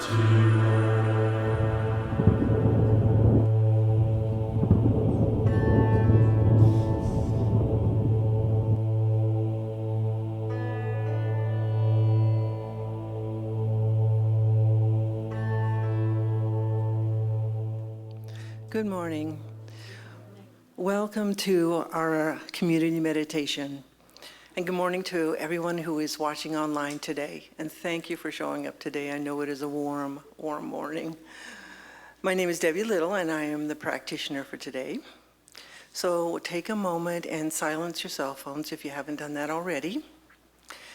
Good morning. Welcome to our community meditation. And good morning to everyone who is watching online today. And thank you for showing up today. I know it is a warm, warm morning. My name is Debbie Little, and I am the practitioner for today. So take a moment and silence your cell phones if you haven't done that already,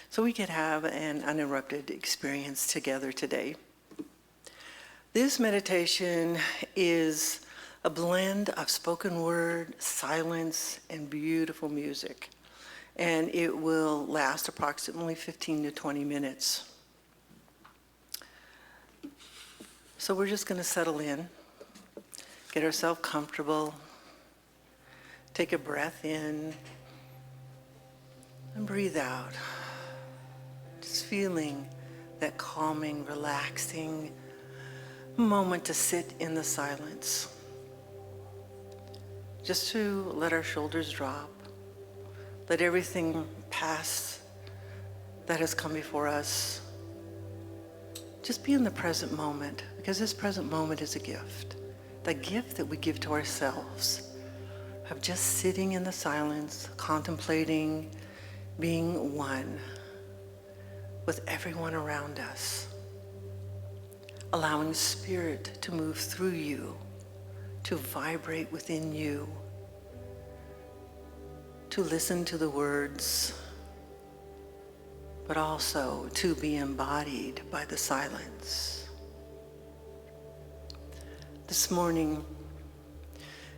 so we could have an uninterrupted experience together today. This meditation is a blend of spoken word, silence, and beautiful music. And it will last approximately 15 to 20 minutes. So we're just going to settle in, get ourselves comfortable, take a breath in, and breathe out. Just feeling that calming, relaxing moment to sit in the silence. Just to let our shoulders drop, let everything pass that has come before us. Just be in the present moment, because this present moment is a gift. The gift that we give to ourselves of just sitting in the silence, contemplating, being one with everyone around us, allowing spirit to move through you, to vibrate within you, to listen to the words, but also to be embodied by the silence. This morning,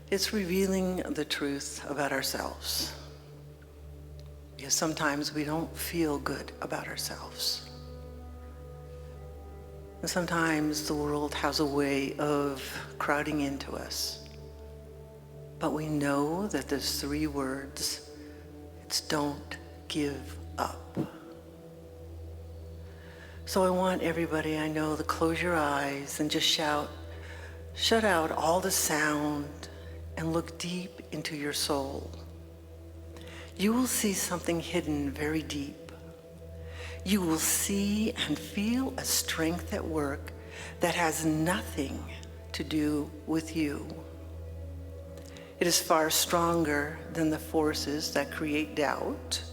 it's revealing the truth about ourselves, because sometimes we don't feel good about ourselves. And sometimes the world has a way of crowding into us. But we know that there's 3 words. It's don't give up. So I want everybody I know to close your eyes and just shut out all the sound and look deep into your soul. You will see something hidden very deep. You will see and feel a strength at work that has nothing to do with you. It is far stronger than the forces that create doubt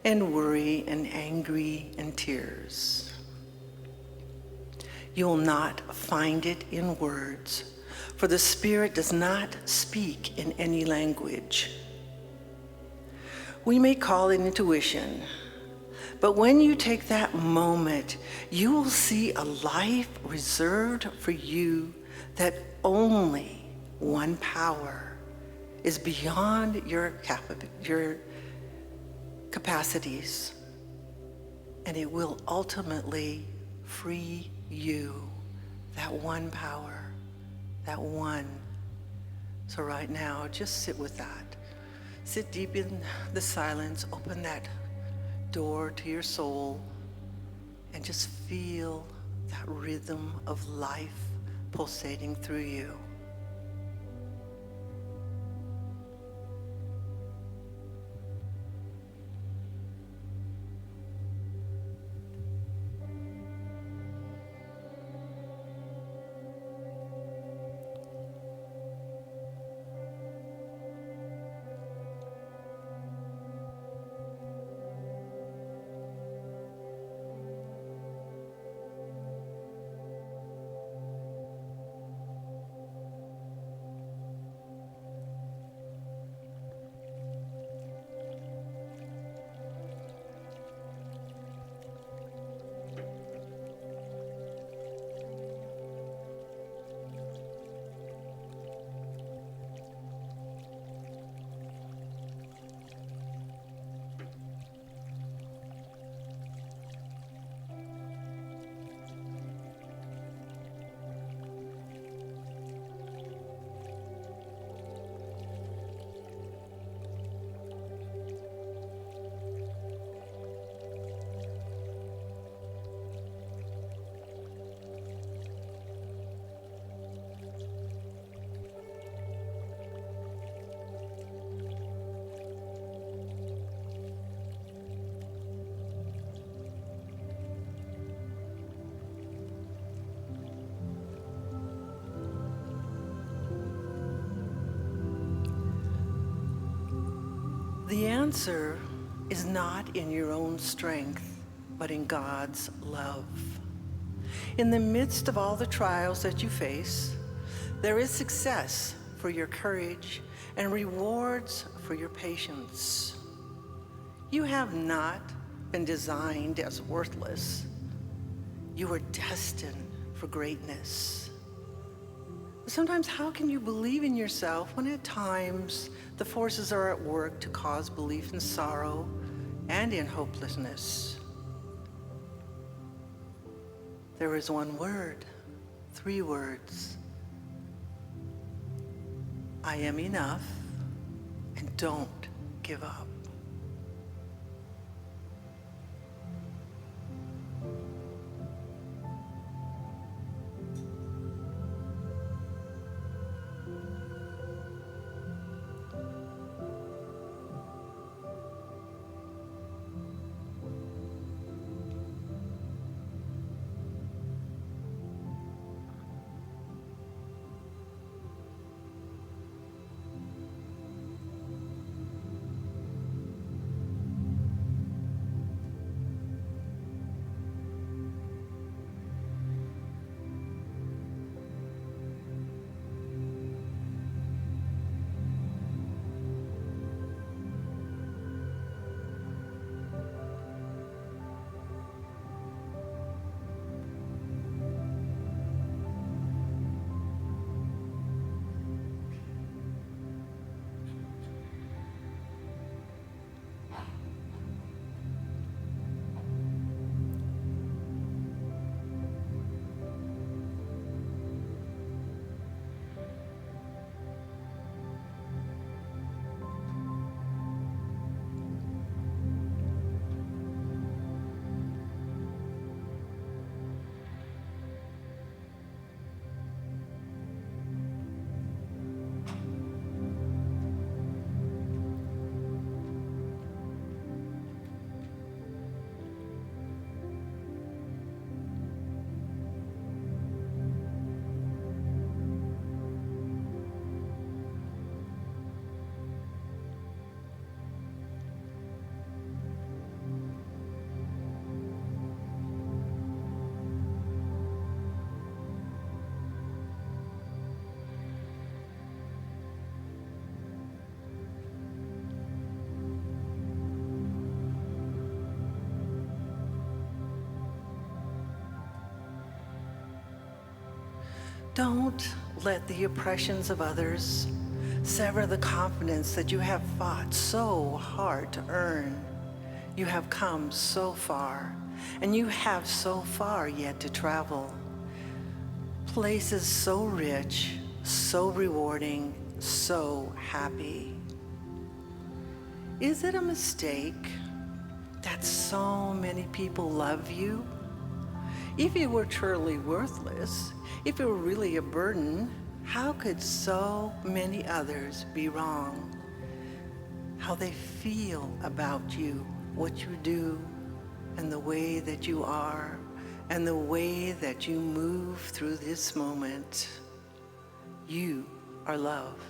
and worry and angry and tears. You will not find it in words, for the Spirit does not speak in any language. We may call it intuition, but when you take that moment, you will see a life reserved for you that only one power is beyond your capacities, and it will ultimately free you, that one power, that one. So right now, just sit with that. Sit deep in the silence, open that door to your soul, and just feel that rhythm of life pulsating through you. The answer is not in your own strength, but in God's love. In the midst of all the trials that you face, there is success for your courage and rewards for your patience. You have not been designed as worthless. You are destined for greatness. Sometimes, how can you believe in yourself when at times the forces are at work to cause belief in sorrow and in hopelessness? There is one word, 3 words. I am enough, and don't give up. Don't let the oppressions of others sever the confidence that you have fought so hard to earn. You have come so far, and you have so far yet to travel. Places so rich, so rewarding, so happy. Is it a mistake that so many people love you? If you were truly worthless, if you were really a burden, how could so many others be wrong? How they feel about you, what you do, and the way that you are, and the way that you move through this moment. You are loved.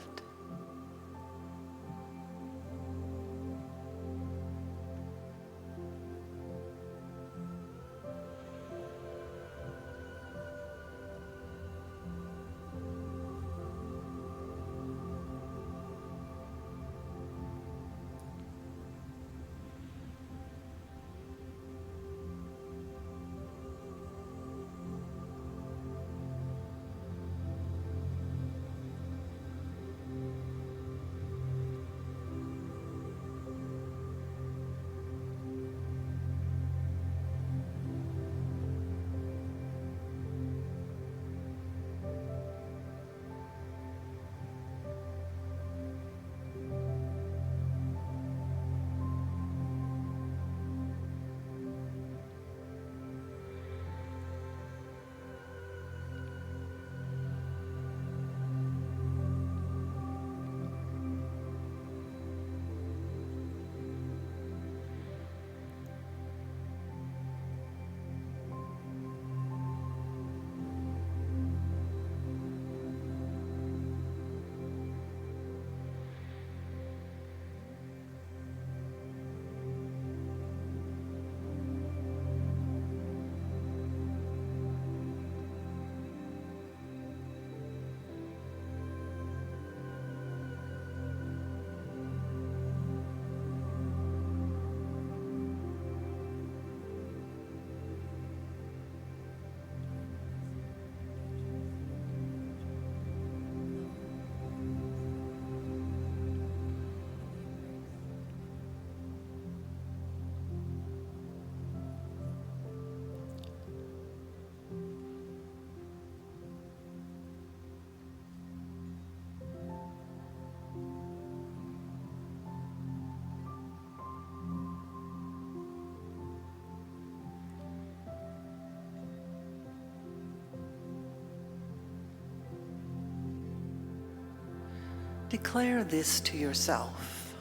Declare this to yourself.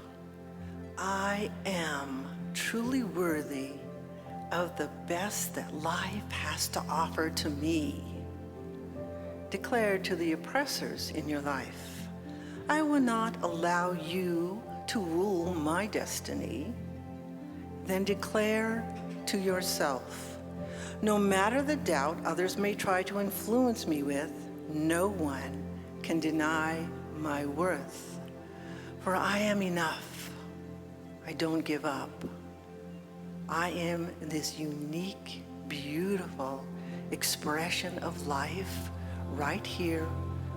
I am truly worthy of the best that life has to offer to me. Declare to the oppressors in your life, I will not allow you to rule my destiny. Then declare to yourself, no matter the doubt others may try to influence me with, no one can deny my worth. For I am enough. I don't give up. I am this unique, beautiful expression of life right here,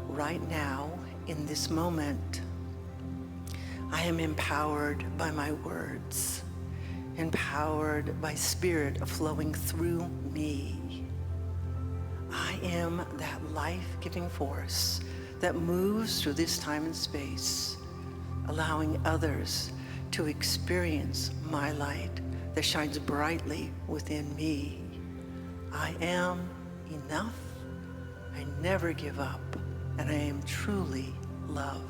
right now, in this moment. I am empowered by my words, empowered by spirit flowing through me. I am that life-giving force that moves through this time and space, allowing others to experience my light that shines brightly within me. I am enough. I never give up, and I am truly loved.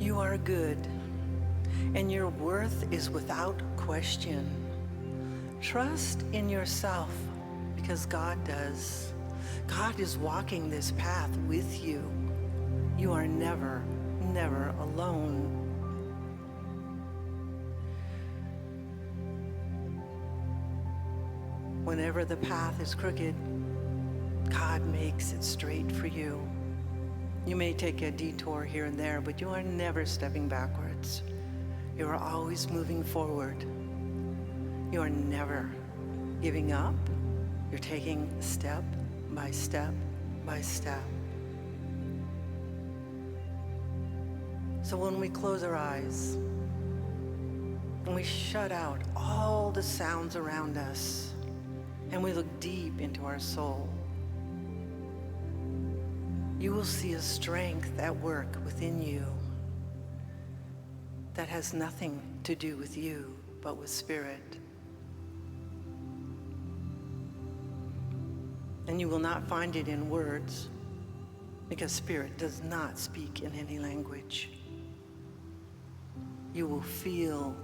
You are good, and your worth is without question. Trust in yourself, because God does. God is walking this path with you. You are never, never alone. Whenever the path is crooked, God makes it straight for you. You may take a detour here and there, but you are never stepping backwards. You are always moving forward. You are never giving up. You're taking step by step by step. So when we close our eyes and we shut out all the sounds around us and we look deep into our soul, you will see a strength at work within you. that has nothing to do with you, but with Spirit. And you will not find it in words, because Spirit does not speak in any language. You will feel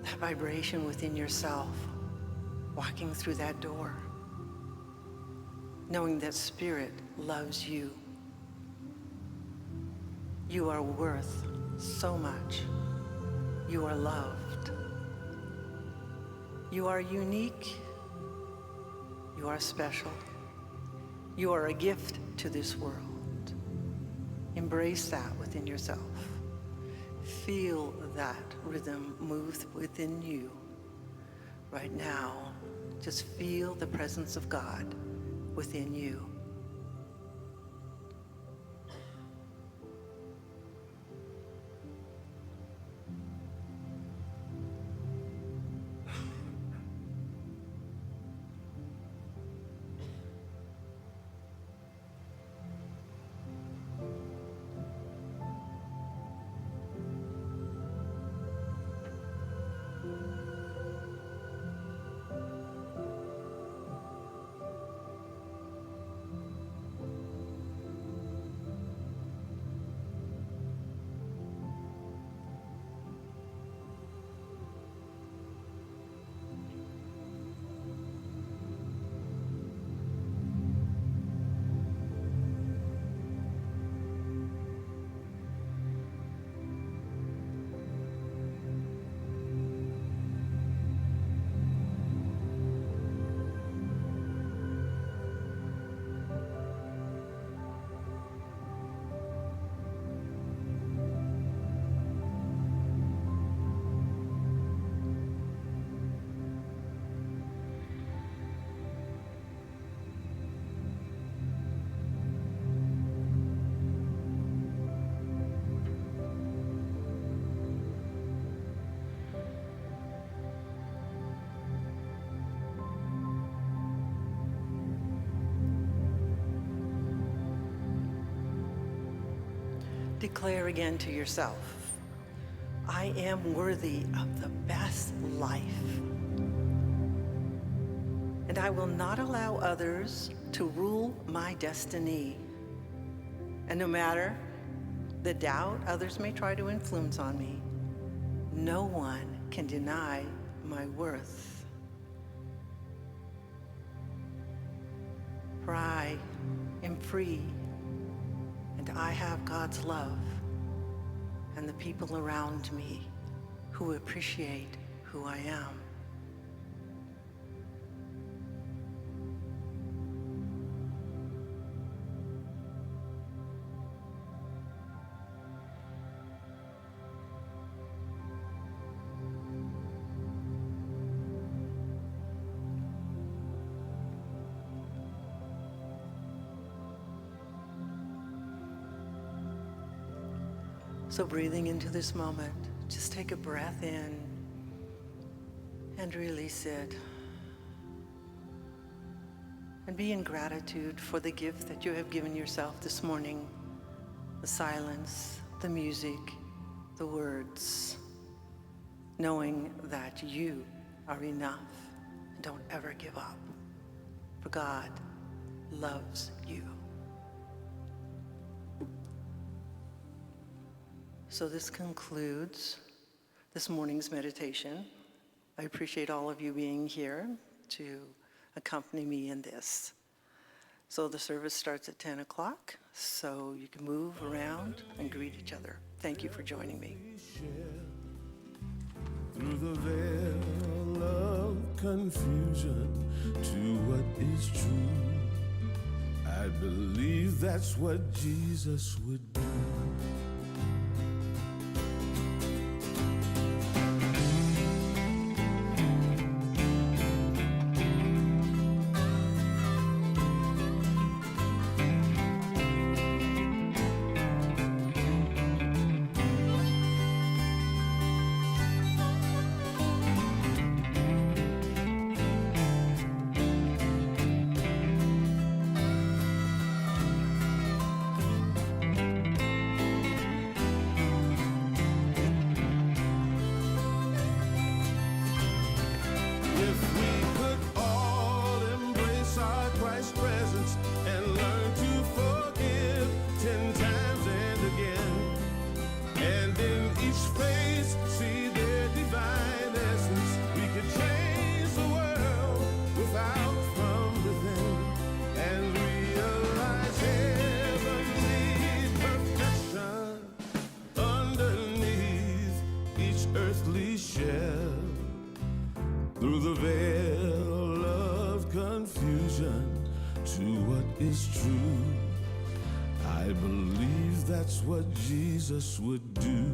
that vibration within yourself, walking through that door, knowing that Spirit loves you. You are worth so much. You are loved. You are unique. You are special. You are a gift to this world. Embrace that within yourself. Feel that rhythm move within you right now. Just feel the presence of God within you. Declare again to yourself, I am worthy of the best life. And I will not allow others to rule my destiny. And no matter the doubt others may try to influence on me, no one can deny my worth. For I am free, and I have God's love and the people around me who appreciate who I am. So breathing into this moment, just take a breath in and release it. And be in gratitude for the gift that you have given yourself this morning. The silence, the music, the words. Knowing that you are enough. And don't ever give up. For God loves you. So this concludes this morning's meditation. I appreciate all of you being here to accompany me in this. So the service starts at 10 o'clock, so you can move around and greet each other. Thank you for joining me. Through the veil of confusion to what is true, I believe that's what Jesus would do. is true. I believe that's what Jesus would do.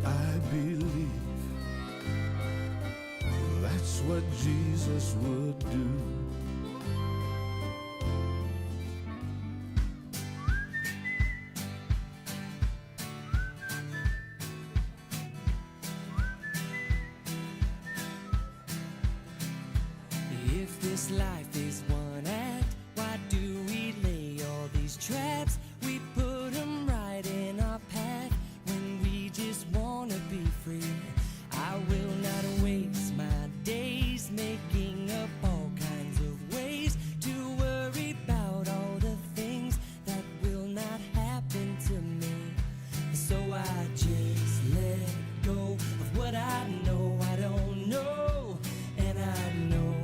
I believe that's what Jesus would do. If this life is one act, why do we lay all these traps? We put them right in our path when we just wanna be free. I will not waste my days making up all kinds of ways to worry about all the things that will not happen to me. So I just let go of what I know I don't know, and I know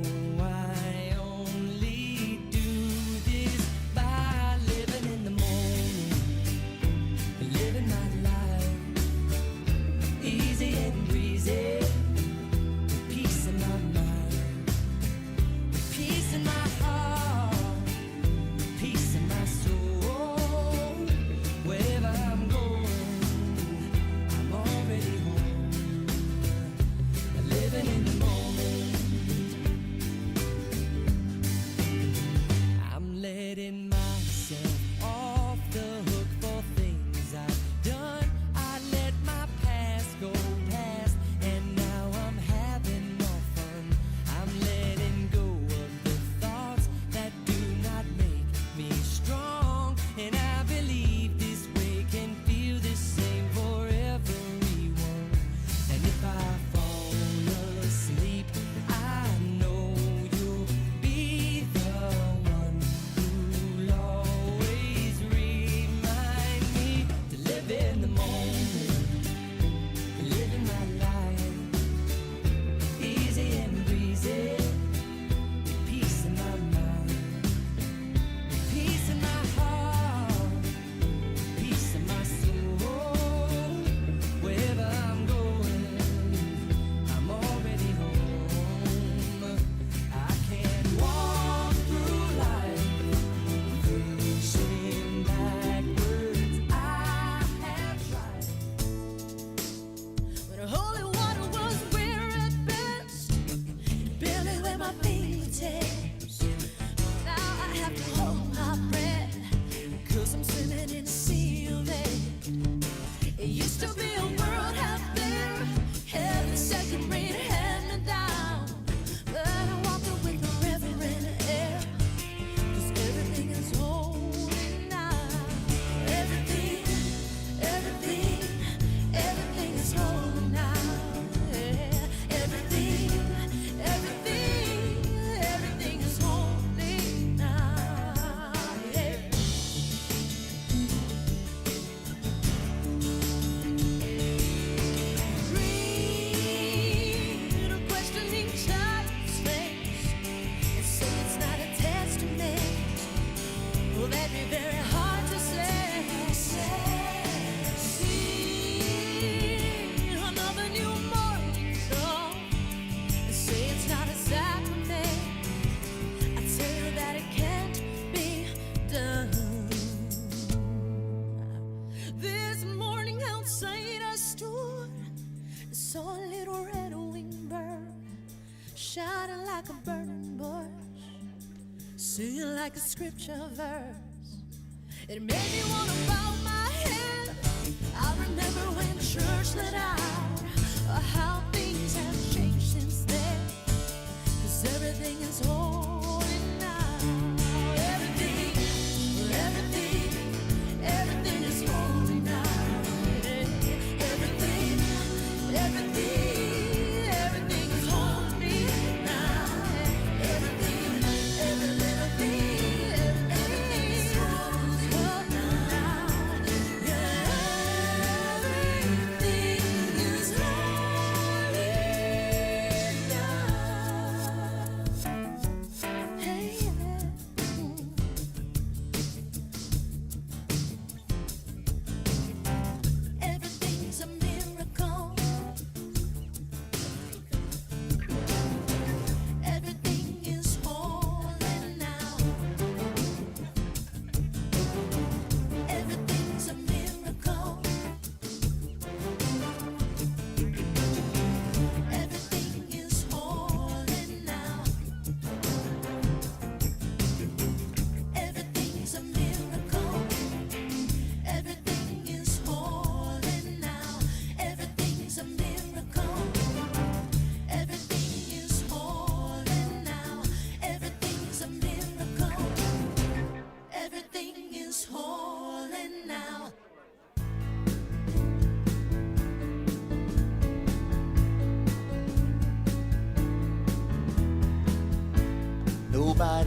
I only do this by living in the moment, living my life easy and breezy, with peace in my mind, with peace in my heart, peace in my soul. Wherever I'm going, I'm already home, living in the moment. I'm letting myself off the hook for things I've done. I let my past go past, and now I'm having more fun. I'm letting go of the thoughts that do not make me strong, and I believe this way can feel the same for everyone. And if I fall asleep, I know you'll be the one who'll always remind me to live in the moment, living my life easy and breezy, with peace in my mind, with peace in my heart, peace in my soul. Wherever I'm going, I'm already home. I can't walk through life facing backwards. I have tried. When holy water was where at best, barely where my fingertips. Now I have to hold my breath, 'cause I'm swimming in a sea of it. It used to be a world out there, heaven second rate hand me down. But I walked it with the river in the air, 'cause everything is holy now. Everything, everything, everything is holy now. Yeah. Everything, everything, everything is holy now. Yeah. Read a questioning child's face and say it's not a testament. Well, that'd be very hard to say. See another new morning dawn and say it's not a sacrament. I tell you that it can't be done. This morning outside I stood and saw a little red-winged bird shining like a burning bush, singing like a scripture verse. It made me want to bow my head. I remember when church let out, how things have changed since then, 'cause everything is holy now. Everything, everything, everything is holy now. Everything, everything, everything is holy now. Everything, every little thing, everything is holy now. Yeah, everything is holy now.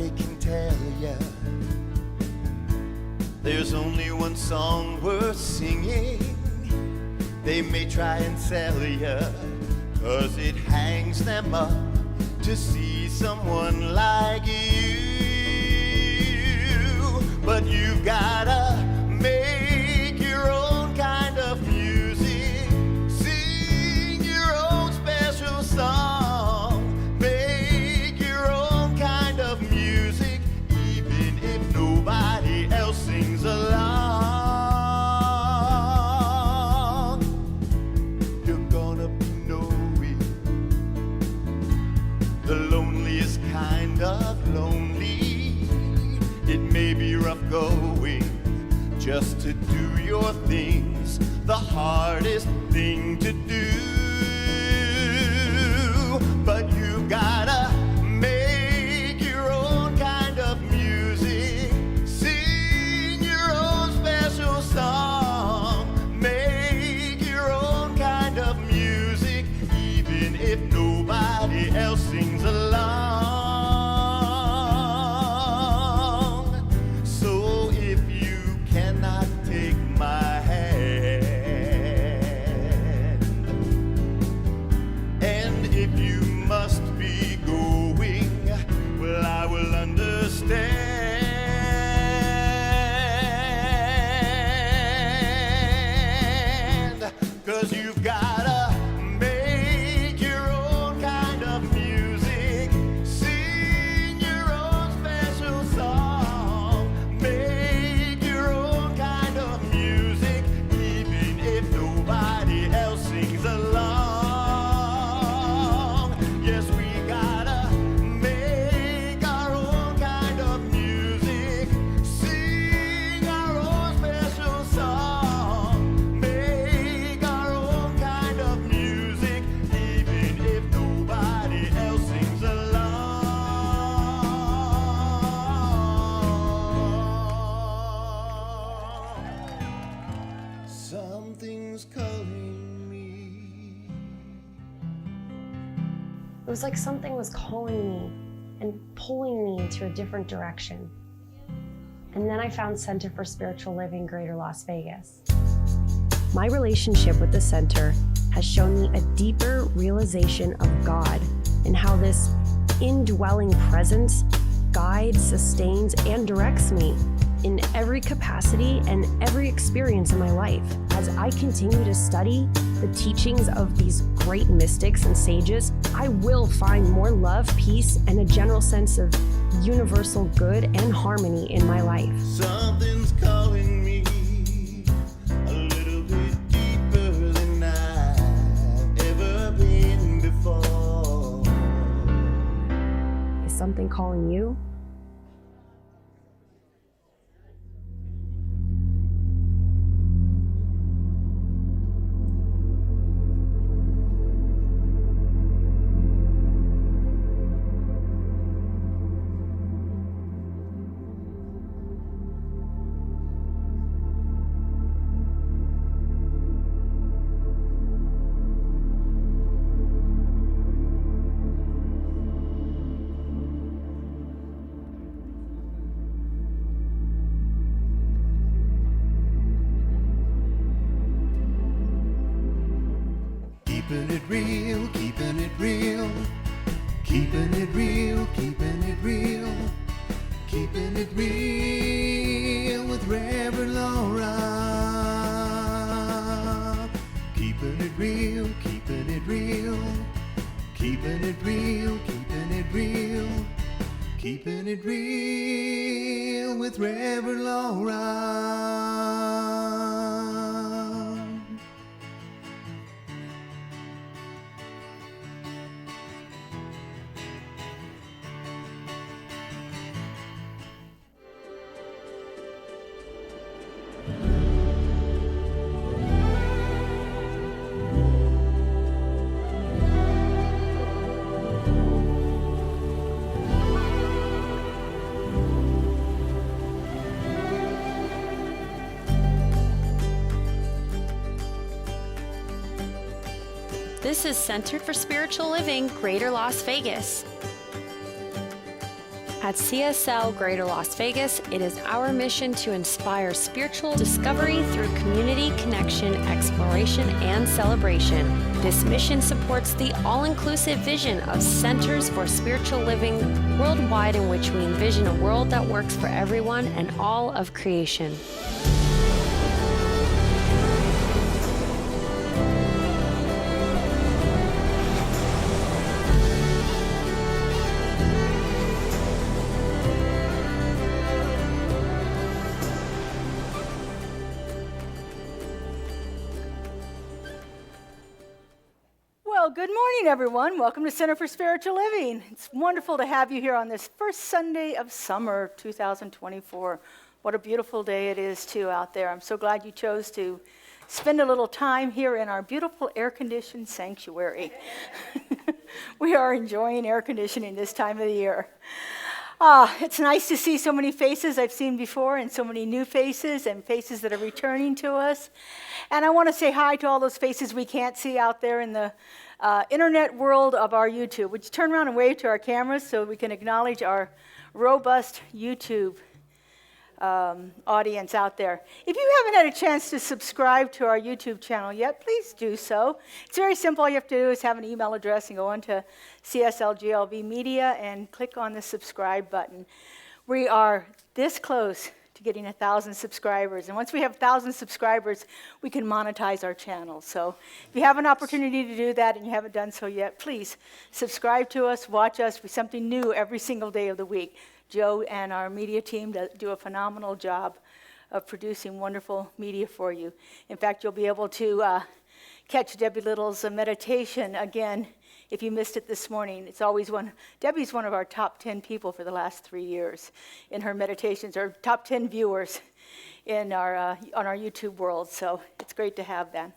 Nobody can tell ya there's only one song worth singing. They may try and sell ya, 'cause it hangs them up to see someone like you. But you've gotta make your own kind of music, sing your own special song, make your own kind of music, even if nobody else sings along. You're gonna be knowing the loneliest kind of lonely. It may be rough going just to do your things, the hardest thing to do. But you gotta make your own kind of music, sing your own special song, make your own kind of music, even if nobody else sings along. So if you cannot take my hand, and if you must be going, well, I will understand. 'Cause you've gotta make your own kind of music, sing your own special song, make your own kind of music, even if nobody else sings along. Yes, we gotta make our own kind of music, sing our own special song, make our own kind of music, even if nobody else sings along. Something's calling me. It was like something was calling me and pulling me into a different direction. And then I found Center for Spiritual Living Greater Las Vegas. My relationship with the center has shown me a deeper realization of God and how this indwelling presence guides, sustains, and directs me in every capacity and every experience in my life. As I continue to study the teachings of these great mystics and sages, I will find more love, peace, and a general sense of universal good and harmony in my life. Something's calling me a little bit deeper than I've ever been before. Is something calling you? Keeping it real, keeping it real, keeping it real, keeping it real, keeping it real with Reverend Laura. Keeping it real, keeping it real, keeping it real, keeping it real, keeping it real with Reverend Laura. This is Center for Spiritual Living Greater Las Vegas. At CSL Greater Las Vegas, it is our mission to inspire spiritual discovery through community connection, exploration, and celebration. This mission supports the all-inclusive vision of Centers for Spiritual Living worldwide, in which we envision a world that works for everyone and all of creation. Well, good morning, everyone. Welcome to Center for Spiritual Living. It's wonderful to have you here on this first Sunday of summer 2024. What a beautiful day it is, too, out there. I'm so glad you chose to spend a little time here in our beautiful air-conditioned sanctuary. We are enjoying air conditioning this time of the year. It's nice to see so many faces I've seen before and so many new faces and faces that are returning to us. And I want to say hi to all those faces we can't see out there in the internet world of our YouTube. Would you turn around and wave to our cameras so we can acknowledge our robust YouTube audience out there? If you haven't had a chance to subscribe to our YouTube channel yet, please do so. It's very simple. All you have to do is have an email address and go on to CSLGLV Media and click on the subscribe button. We are this close to getting 1,000 subscribers. And once we have 1,000 subscribers, we can monetize our channel. So if you have an opportunity to do that and you haven't done so yet, please subscribe to us, watch us. We something new every single day of the week. Joe and our media team do a phenomenal job of producing wonderful media for you. In fact, you'll be able to catch Debbie Little's meditation again if you missed it this morning. It's always Debbie's one of our top 10 people for the last 3 years in her meditations, or top 10 viewers in our on our YouTube world. So it's great to have that.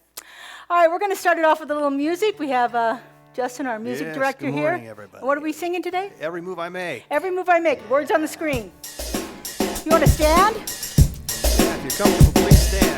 All right, we're going to start it off with a little music. We have Justin, our music director, good here. morning, everybody. What are we singing today? Every Move I Make. Every Move I Make. Words on the screen. You want to stand? Yeah, if you're comfortable, please stand.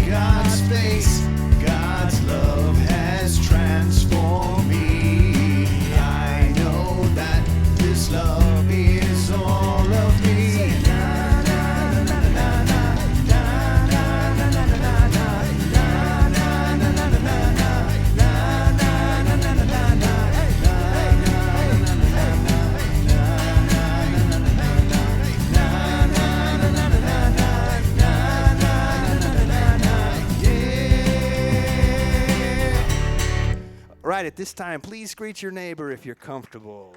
God's face. right, at this time, please greet your neighbor if you're comfortable.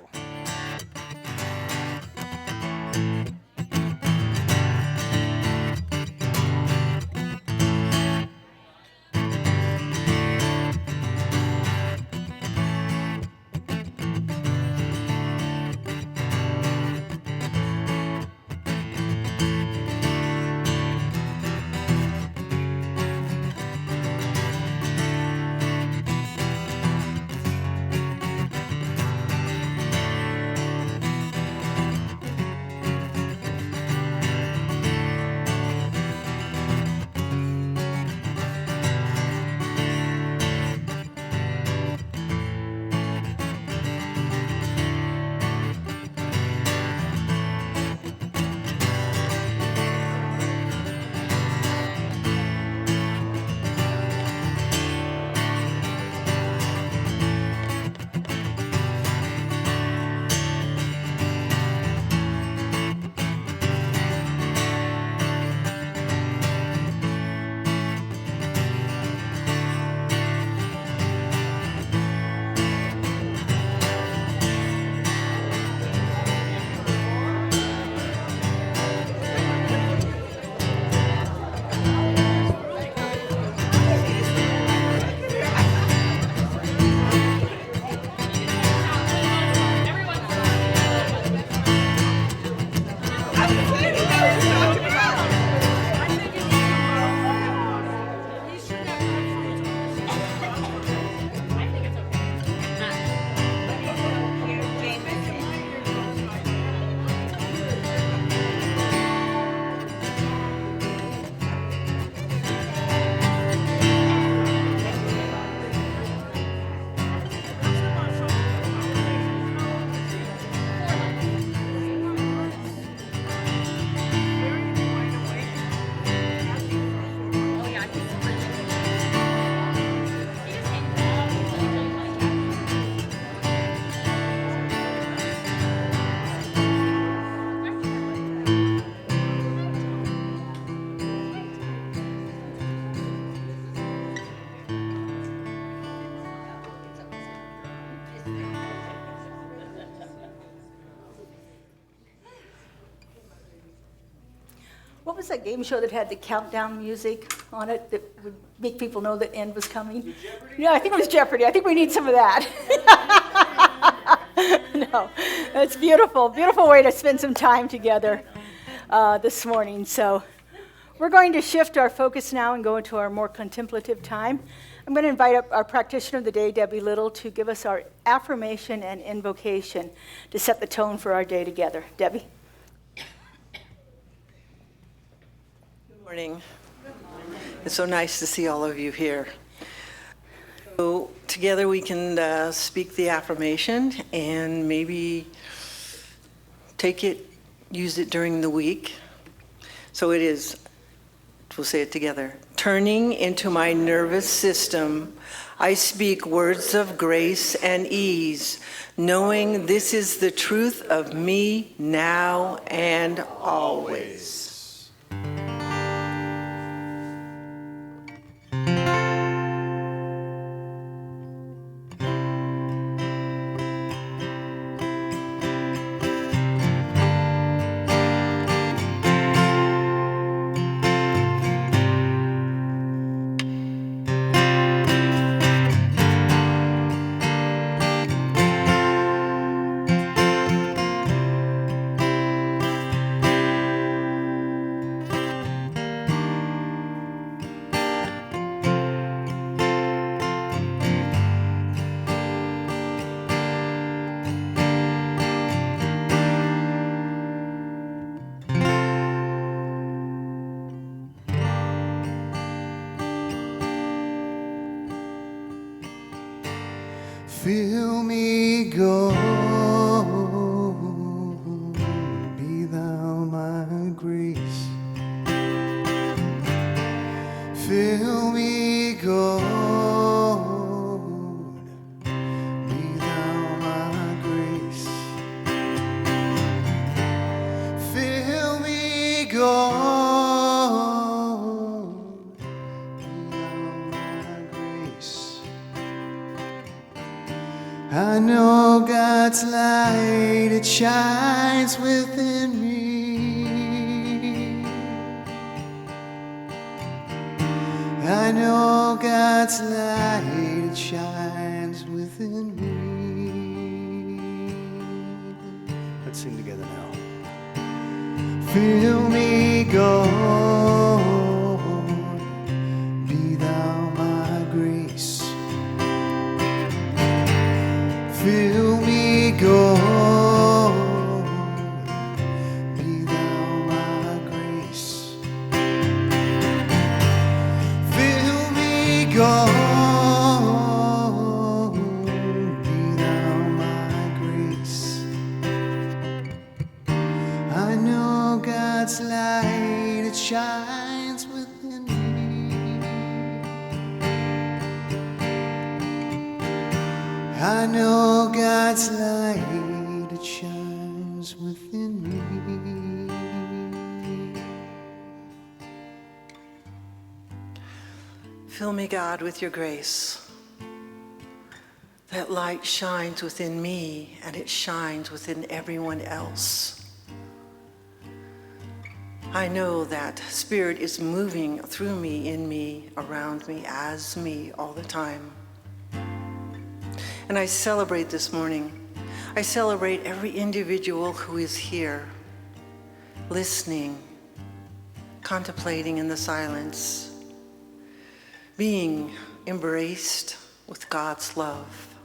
What was that game show that had the countdown music on it that would make people know the end was coming? Yeah, I think it was Jeopardy. I think we need some of that. No, that's beautiful. Beautiful way to spend some time together this morning. So we're going to shift our focus now and go into our more contemplative time. I'm going to invite up our practitioner of the day, Debbie Little, to give us our affirmation and invocation to set the tone for our day together. Debbie? Good morning. It's so nice to see all of you here. So together we can speak the affirmation and maybe take it, use it during the week. So it is, we'll say it together. Turning into my nervous system, I speak words of grace and ease, knowing this is the truth of me now and always. Fill me, go, be thou my grace. Fill me, God, be thou my grace. Fill me, God, be thou my grace. I know God's light, it shines within me. I know God's light, it shines within me. Let's sing together now. Fill me, God, be thou my grace. Fill me, God, be thou my grace. Fill me, God, be thou my grace. I know God's light, it shines within me. I know God's light, it shines within me. Fill me, God, with your grace. That light shines within me and it shines within everyone else. I know that Spirit is moving through me, in me, around me, as me all the time. And I celebrate this morning. I celebrate every individual who is here, listening, contemplating in the silence, being embraced with God's love.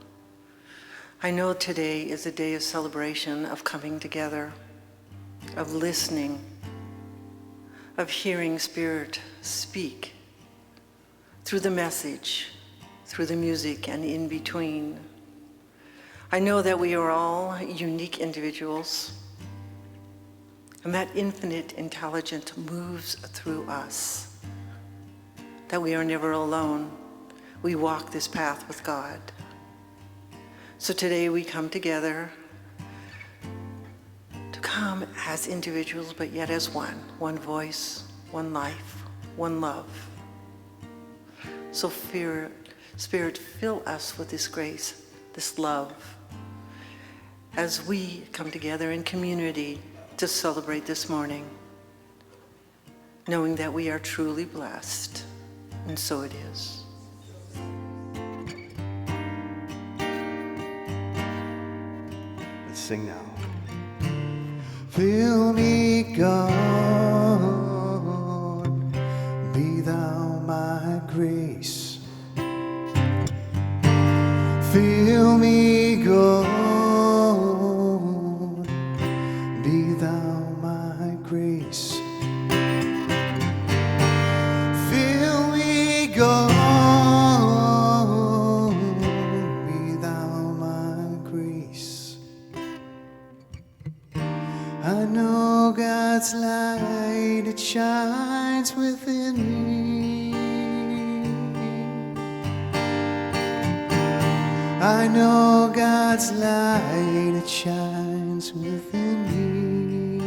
I know today is a day of celebration, of coming together, of listening, of hearing Spirit speak through the message, through the music, and in between. I know that we are all unique individuals, and that infinite intelligence moves through us, that we are never alone. We walk this path with God. So today we come together to come as individuals, but yet as one voice, one life, one love. So Spirit, fill us with this grace, this love, as we come together in community to celebrate this morning, knowing that we are truly blessed, and so it is. Let's sing now. Fill me, God, be thou my grace. Fill me, God, be thou my grace. Fill me, God, be thou my grace. I know God's light, it shines within me. I know God's light, it shines within me.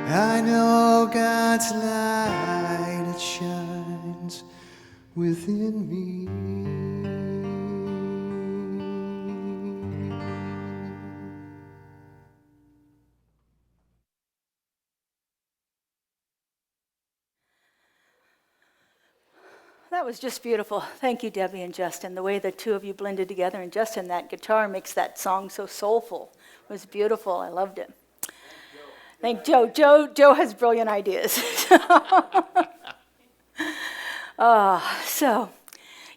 I know God's light, it shines within me. That was just beautiful. Thank you, Debbie and Justin. The way the two of you blended together, and Justin, that guitar makes that song so soulful. It was beautiful. I loved it. Thank Joe. Joe has brilliant ideas. So,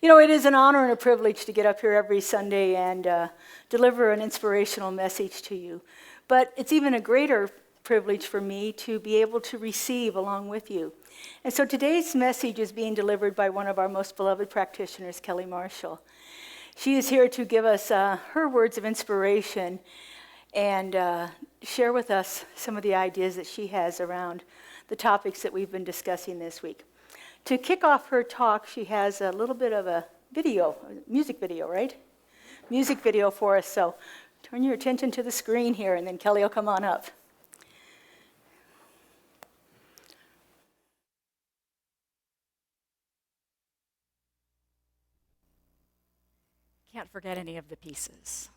it is an honor and a privilege to get up here every Sunday and deliver an inspirational message to you. But it's even a greater privilege for me to be able to receive along with you. And so today's message is being delivered by one of our most beloved practitioners, Kelli Marshall. She is here to give us her words of inspiration and share with us some of the ideas that she has around the topics that we've been discussing this week. To kick off her talk, she has a little bit of a video, music video, right? Music video for us. So turn your attention to the screen here, and then Kelli will come on up. can't forget any of the pieces.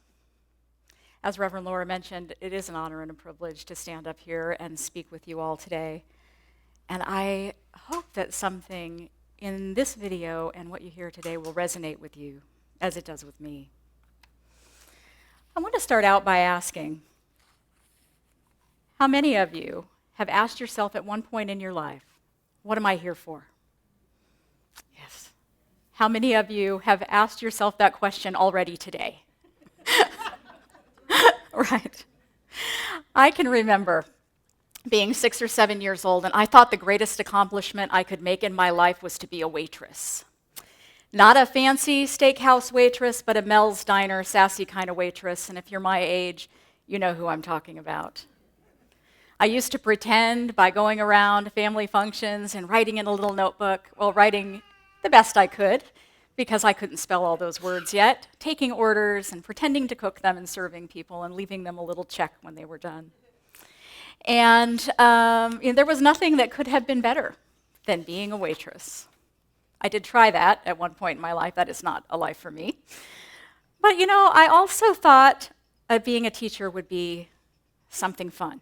As Reverend Laura mentioned, it is an honor and a privilege to stand up here and speak with you all today. And I hope that something in this video and what you hear today will resonate with you, as it does with me. I want to start out by asking, how many of you have asked yourself at one point in your life, what am I here for? Yes. How many of you have asked yourself that question already today? Right. I can remember being 6 or 7 years old, and I thought the greatest accomplishment I could make in my life was to be a waitress. Not a fancy steakhouse waitress, but a Mel's Diner, sassy kind of waitress, and if you're my age, you know who I'm talking about. I used to pretend by going around family functions and writing in a little notebook, well, writing the best I could, because I couldn't spell all those words yet, taking orders and pretending to cook them and serving people and leaving them a little check when they were done. And there was nothing that could have been better than being a waitress. I did try that at one point in my life. That is not a life for me. But I also thought being a teacher would be something fun.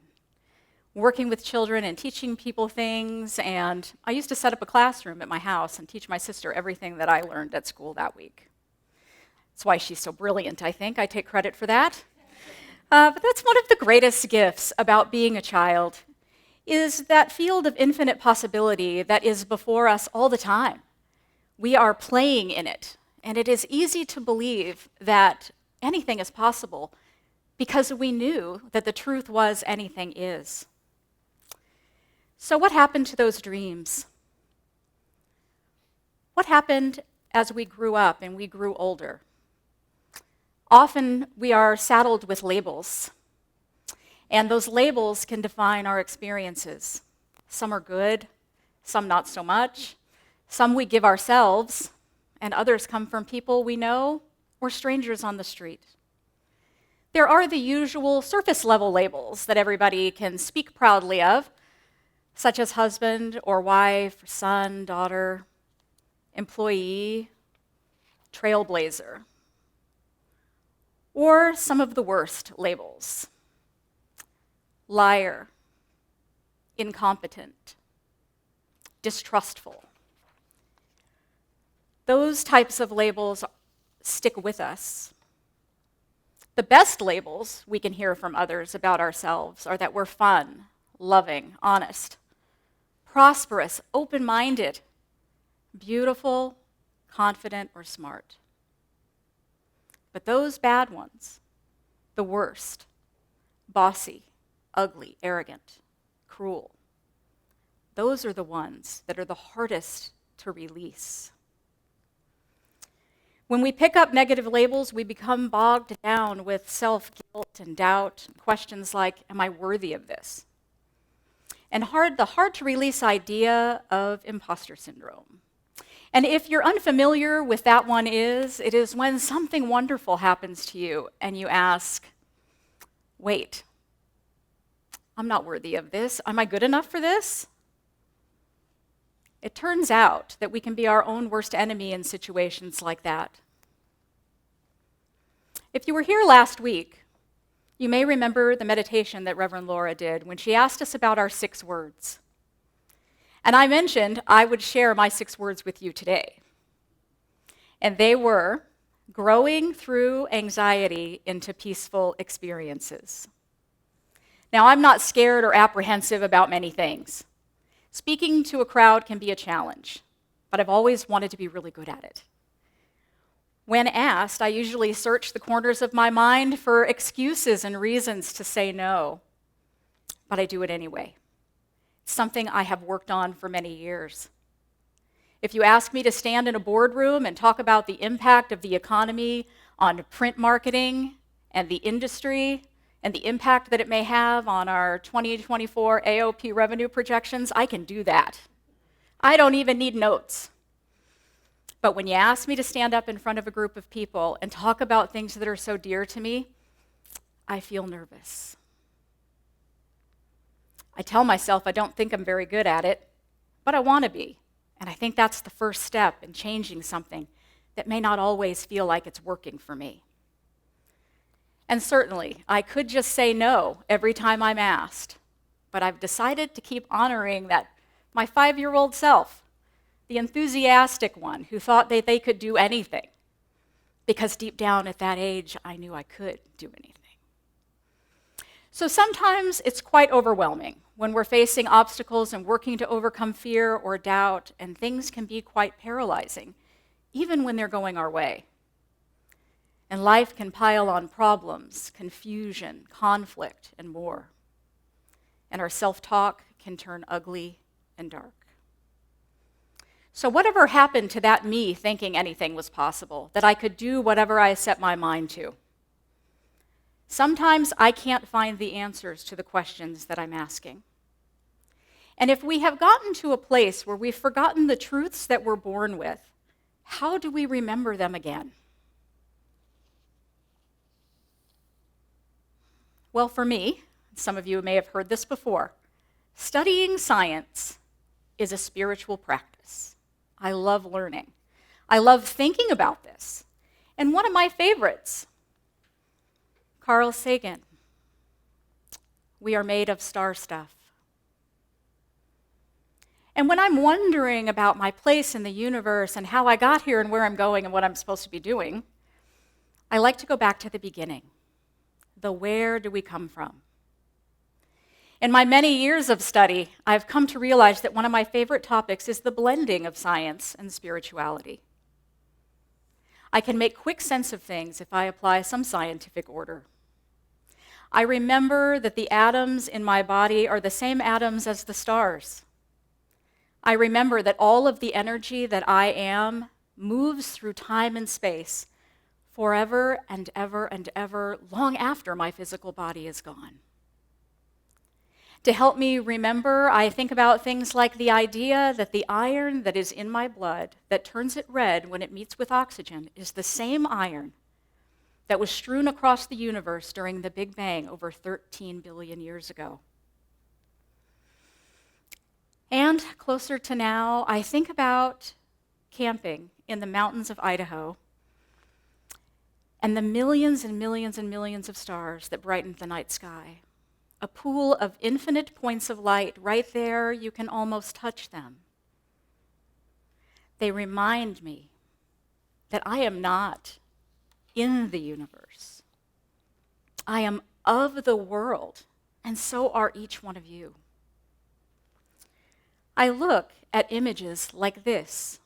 Working with children and teaching people things, and I used to set up a classroom at my house and teach my sister everything that I learned at school that week. That's why she's so brilliant, I think. I take credit for that. But that's one of the greatest gifts about being a child, is that field of infinite possibility that is before us all the time. We are playing in it, and it is easy to believe that anything is possible because we knew that the truth was anything is. So what happened to those dreams? What happened as we grew up and we grew older? Often we are saddled with labels, and those labels can define our experiences. Some are good, some not so much. Some we give ourselves, and others come from people we know or strangers on the street. There are the usual surface level labels that everybody can speak proudly of, such as husband or wife, son, daughter, employee, trailblazer. Or some of the worst labels: liar, incompetent, distrustful. Those types of labels stick with us. The best labels we can hear from others about ourselves are that we're fun, loving, honest, prosperous, open-minded, beautiful, confident, or smart. But those bad ones, the worst, bossy, ugly, arrogant, cruel, those are the ones that are the hardest to release. When we pick up negative labels, we become bogged down with self-guilt and doubt, and questions like, am I worthy of this? And the hard to release idea of imposter syndrome. And if you're unfamiliar with that one it is when something wonderful happens to you and you ask, wait, I'm not worthy of this. Am I good enough for this? It turns out that we can be our own worst enemy in situations like that. If you were here last week, you may remember the meditation that Reverend Laura did when she asked us about our 6 words. And I mentioned I would share my 6 words with you today. And they were growing through anxiety into peaceful experiences. Now, I'm not scared or apprehensive about many things. Speaking to a crowd can be a challenge, but I've always wanted to be really good at it. When asked, I usually search the corners of my mind for excuses and reasons to say no, but I do it anyway. It's something I have worked on for many years. If you ask me to stand in a boardroom and talk about the impact of the economy on print marketing and the industry and the impact that it may have on our 2024 AOP revenue projections, I can do that. I don't even need notes. But when you ask me to stand up in front of a group of people and talk about things that are so dear to me, I feel nervous. I tell myself I don't think I'm very good at it, but I want to be. And I think that's the first step in changing something, that may not always feel like it's working for me. And certainly, I could just say no every time I'm asked, but I've decided to keep honoring that my 5-year-old self, the enthusiastic one who thought that they could do anything, because deep down at that age, I knew I could do anything. So sometimes it's quite overwhelming when we're facing obstacles and working to overcome fear or doubt, and things can be quite paralyzing, even when they're going our way. And life can pile on problems, confusion, conflict, and more. And our self-talk can turn ugly and dark. So whatever happened to that me thinking anything was possible, that I could do whatever I set my mind to? Sometimes I can't find the answers to the questions that I'm asking. And if we have gotten to a place where we've forgotten the truths that we're born with, how do we remember them again? Well, for me, some of you may have heard this before, studying science is a spiritual practice. I love learning. I love thinking about this. And one of my favorites, Carl Sagan, we are made of star stuff. And when I'm wondering about my place in the universe and how I got here and where I'm going and what I'm supposed to be doing, I like to go back to the beginning. The where do we come from? In my many years of study, I've come to realize that one of my favorite topics is the blending of science and spirituality. I can make quick sense of things if I apply some scientific order. I remember that the atoms in my body are the same atoms as the stars. I remember that all of the energy that I am moves through time and space forever and ever and ever, long after my physical body is gone. To help me remember, I think about things like the idea that the iron that is in my blood that turns it red when it meets with oxygen is the same iron that was strewn across the universe during the Big Bang over 13 billion years ago. And closer to now, I think about camping in the mountains of Idaho and the millions and millions and millions of stars that brighten the night sky. A pool of infinite points of light. Right there, you can almost touch them. They remind me that I am not in the universe. I am of the world, and so are each one of you. I look at images like this,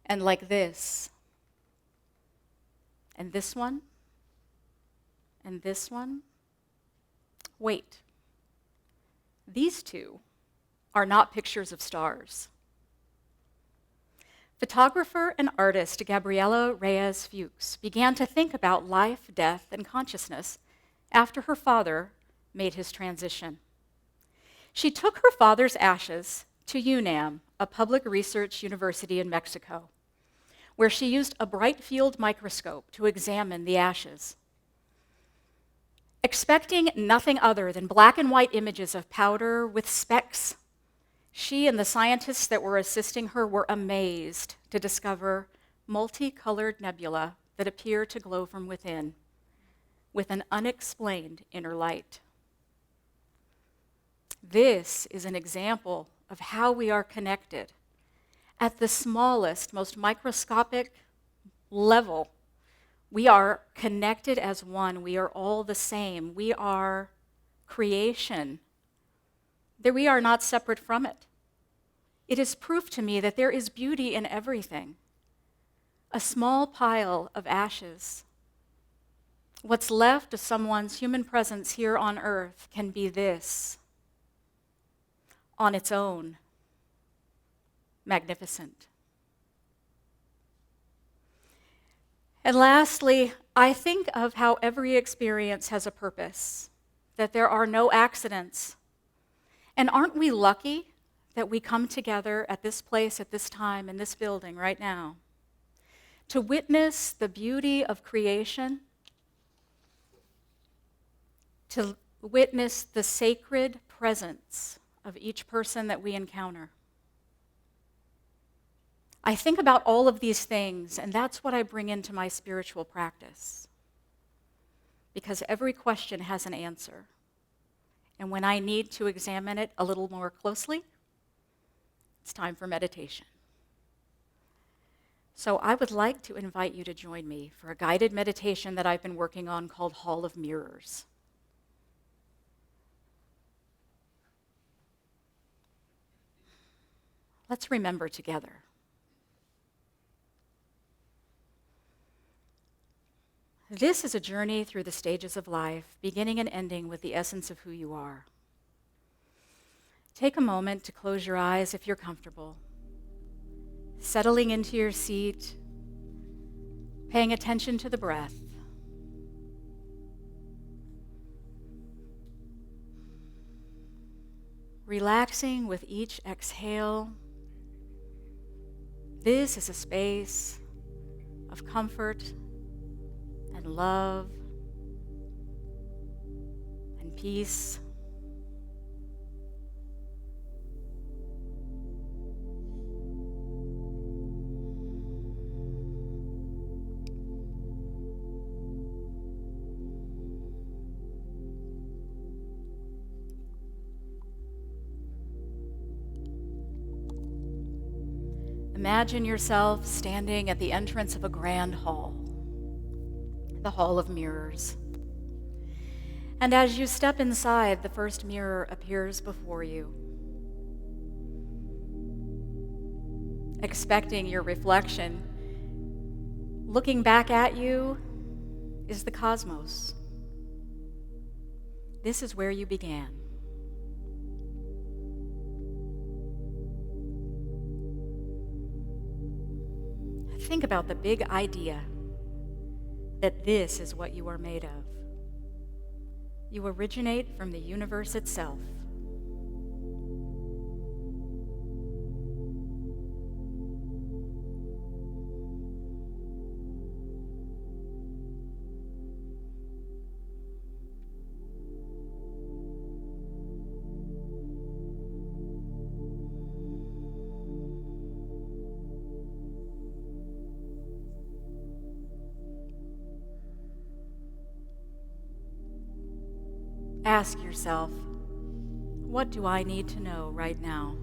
and like this, and this one, and this one. Wait, these two are not pictures of stars. Photographer and artist Gabriela Reyes Fuchs began to think about life, death, and consciousness after her father made his transition. She took her father's ashes to UNAM, a public research university in Mexico, where she used a bright field microscope to examine the ashes. Expecting nothing other than black and white images of powder with specks, she and the scientists that were assisting her were amazed to discover multicolored nebula that appear to glow from within, with an unexplained inner light. This is an example of how we are connected. At the smallest, most microscopic level, we are connected as one. We are all the same. We are creation. That we are not separate from it. It is proof to me that there is beauty in everything. A small pile of ashes. What's left of someone's human presence here on earth can be this, on its own, magnificent. And lastly, I think of how every experience has a purpose, that there are no accidents. And aren't we lucky that we come together at this place, at this time, in this building right now, to witness the beauty of creation, to witness the sacred presence of each person that we encounter. I think about all of these things, and that's what I bring into my spiritual practice. Because every question has an answer. And when I need to examine it a little more closely, it's time for meditation. So I would like to invite you to join me for a guided meditation that I've been working on called Hall of Mirrors. Let's remember together. This is a journey through the stages of life, beginning and ending with the essence of who you are. Take a moment to close your eyes if you're comfortable, settling into your seat, paying attention to the breath. Relaxing with each exhale. This is a space of comfort and love and peace. Imagine yourself standing at the entrance of a grand hall, the Hall of Mirrors. And as you step inside, the first mirror appears before you. Expecting your reflection, looking back at you is the cosmos. This is where you began. Think about the big idea that this is what you are made of. You originate from the universe itself. Ask yourself, what do I need to know right now?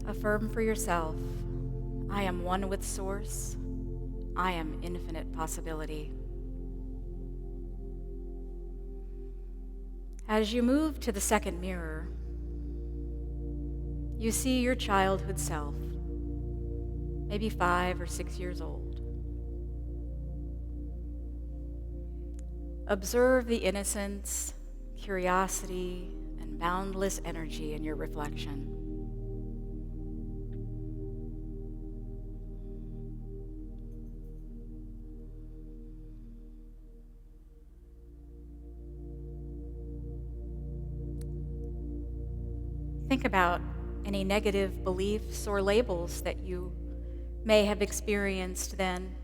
Affirm for yourself, I am one with Source. I am infinite possibility. As you move to the second mirror, you see your childhood self, maybe 5 or 6 years old. Observe the innocence, curiosity, and boundless energy in your reflection. Think about any negative beliefs or labels that you may have experienced then.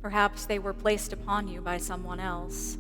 Perhaps they were placed upon you by someone else.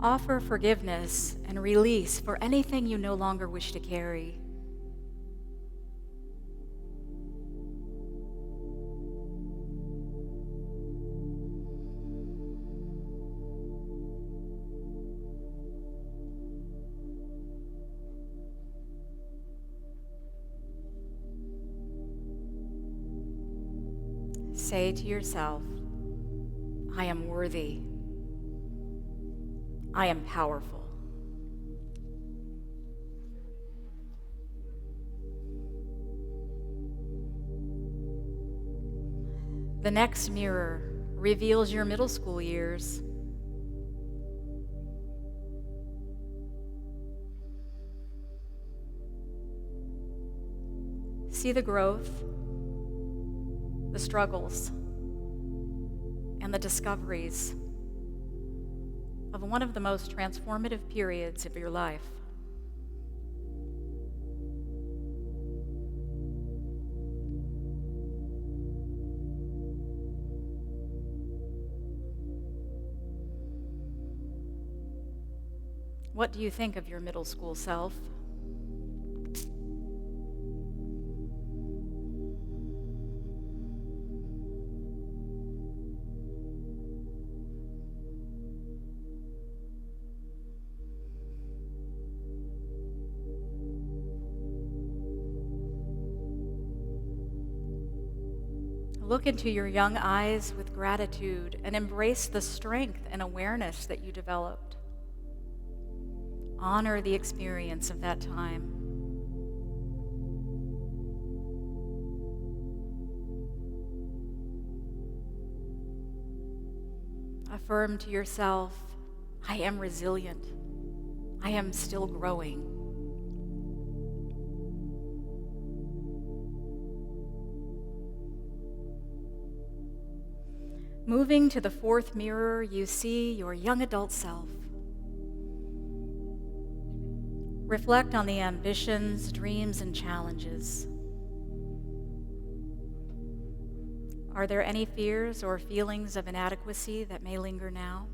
Offer forgiveness and release for anything you no longer wish to carry. Say to yourself, I am worthy. I am powerful. The next mirror reveals your middle school years. See the growth, the struggles, and the discoveries of one of the most transformative periods of your life. What do you think of your middle school self? Look into your young eyes with gratitude and embrace the strength and awareness that you developed. Honor the experience of that time. Affirm to yourself, I am resilient. I am still growing. Moving to the fourth mirror, you see your young adult self. Reflect on the ambitions, dreams, and challenges. Are there any fears or feelings of inadequacy that may linger now?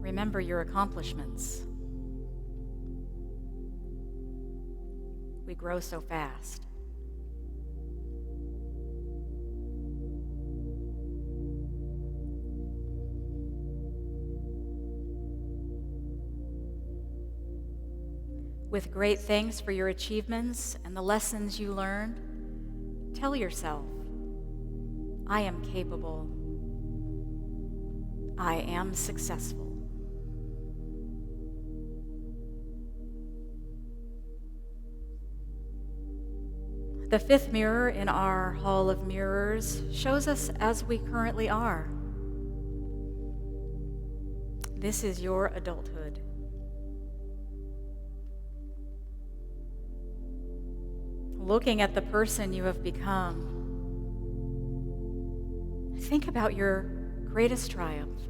Remember your accomplishments. We grow so fast. With great thanks for your achievements and the lessons you learned, tell yourself, I am capable. I am successful. The fifth mirror in our hall of mirrors shows us as we currently are. This is your adulthood. Looking at the person you have become, think about your greatest triumph.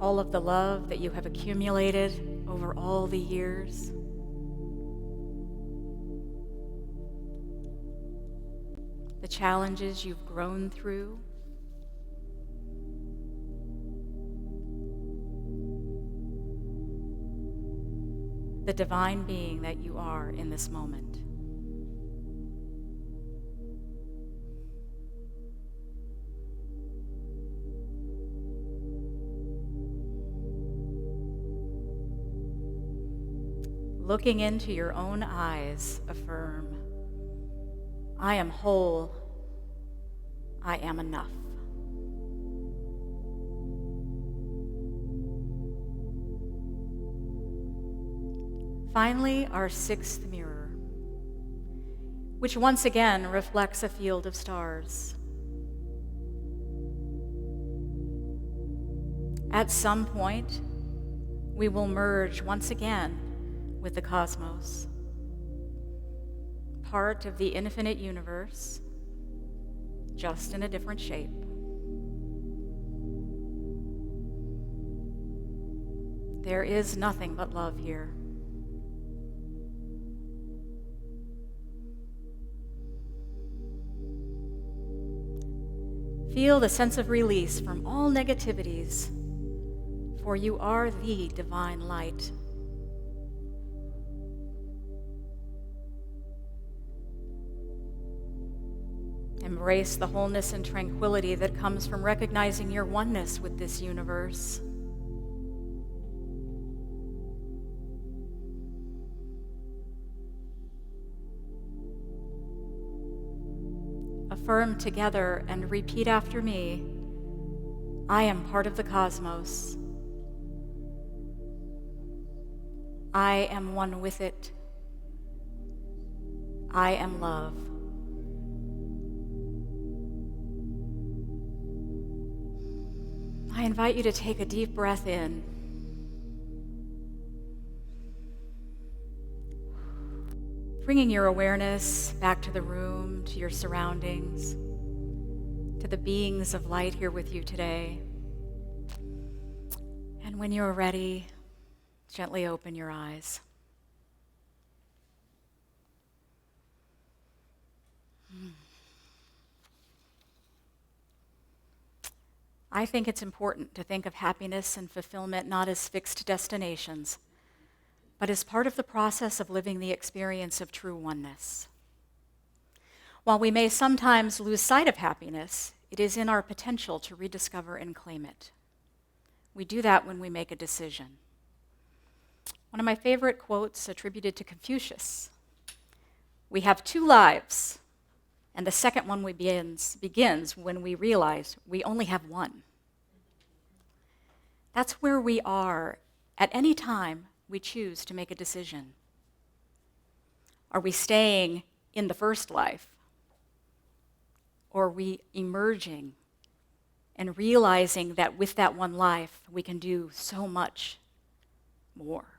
All of the love that you have accumulated over all the years. The challenges you've grown through. The divine being that you are in this moment. Looking into your own eyes, affirm, I am whole. I am enough. Finally, our sixth mirror, which once again reflects a field of stars. At some point, we will merge once again with the cosmos, part of the infinite universe, just in a different shape. There is nothing but love here. Feel the sense of release from all negativities, for you are the divine light. Embrace the wholeness and tranquility that comes from recognizing your oneness with this universe. Affirm together and repeat after me, I am part of the cosmos. I am one with it. I am love. I invite you to take a deep breath in. Bringing your awareness back to the room, to your surroundings, to the beings of light here with you today. And when you're ready, gently open your eyes. I think it's important to think of happiness and fulfillment not as fixed destinations, but as part of the process of living the experience of true oneness. While we may sometimes lose sight of happiness, it is in our potential to rediscover and claim it. We do that when we make a decision. One of my favorite quotes attributed to Confucius, "We have two lives, and the second one begins when we realize we only have one." That's where we are at any time we choose to make a decision. Are we staying in the first life? Or are we emerging and realizing that with that one life, we can do so much more?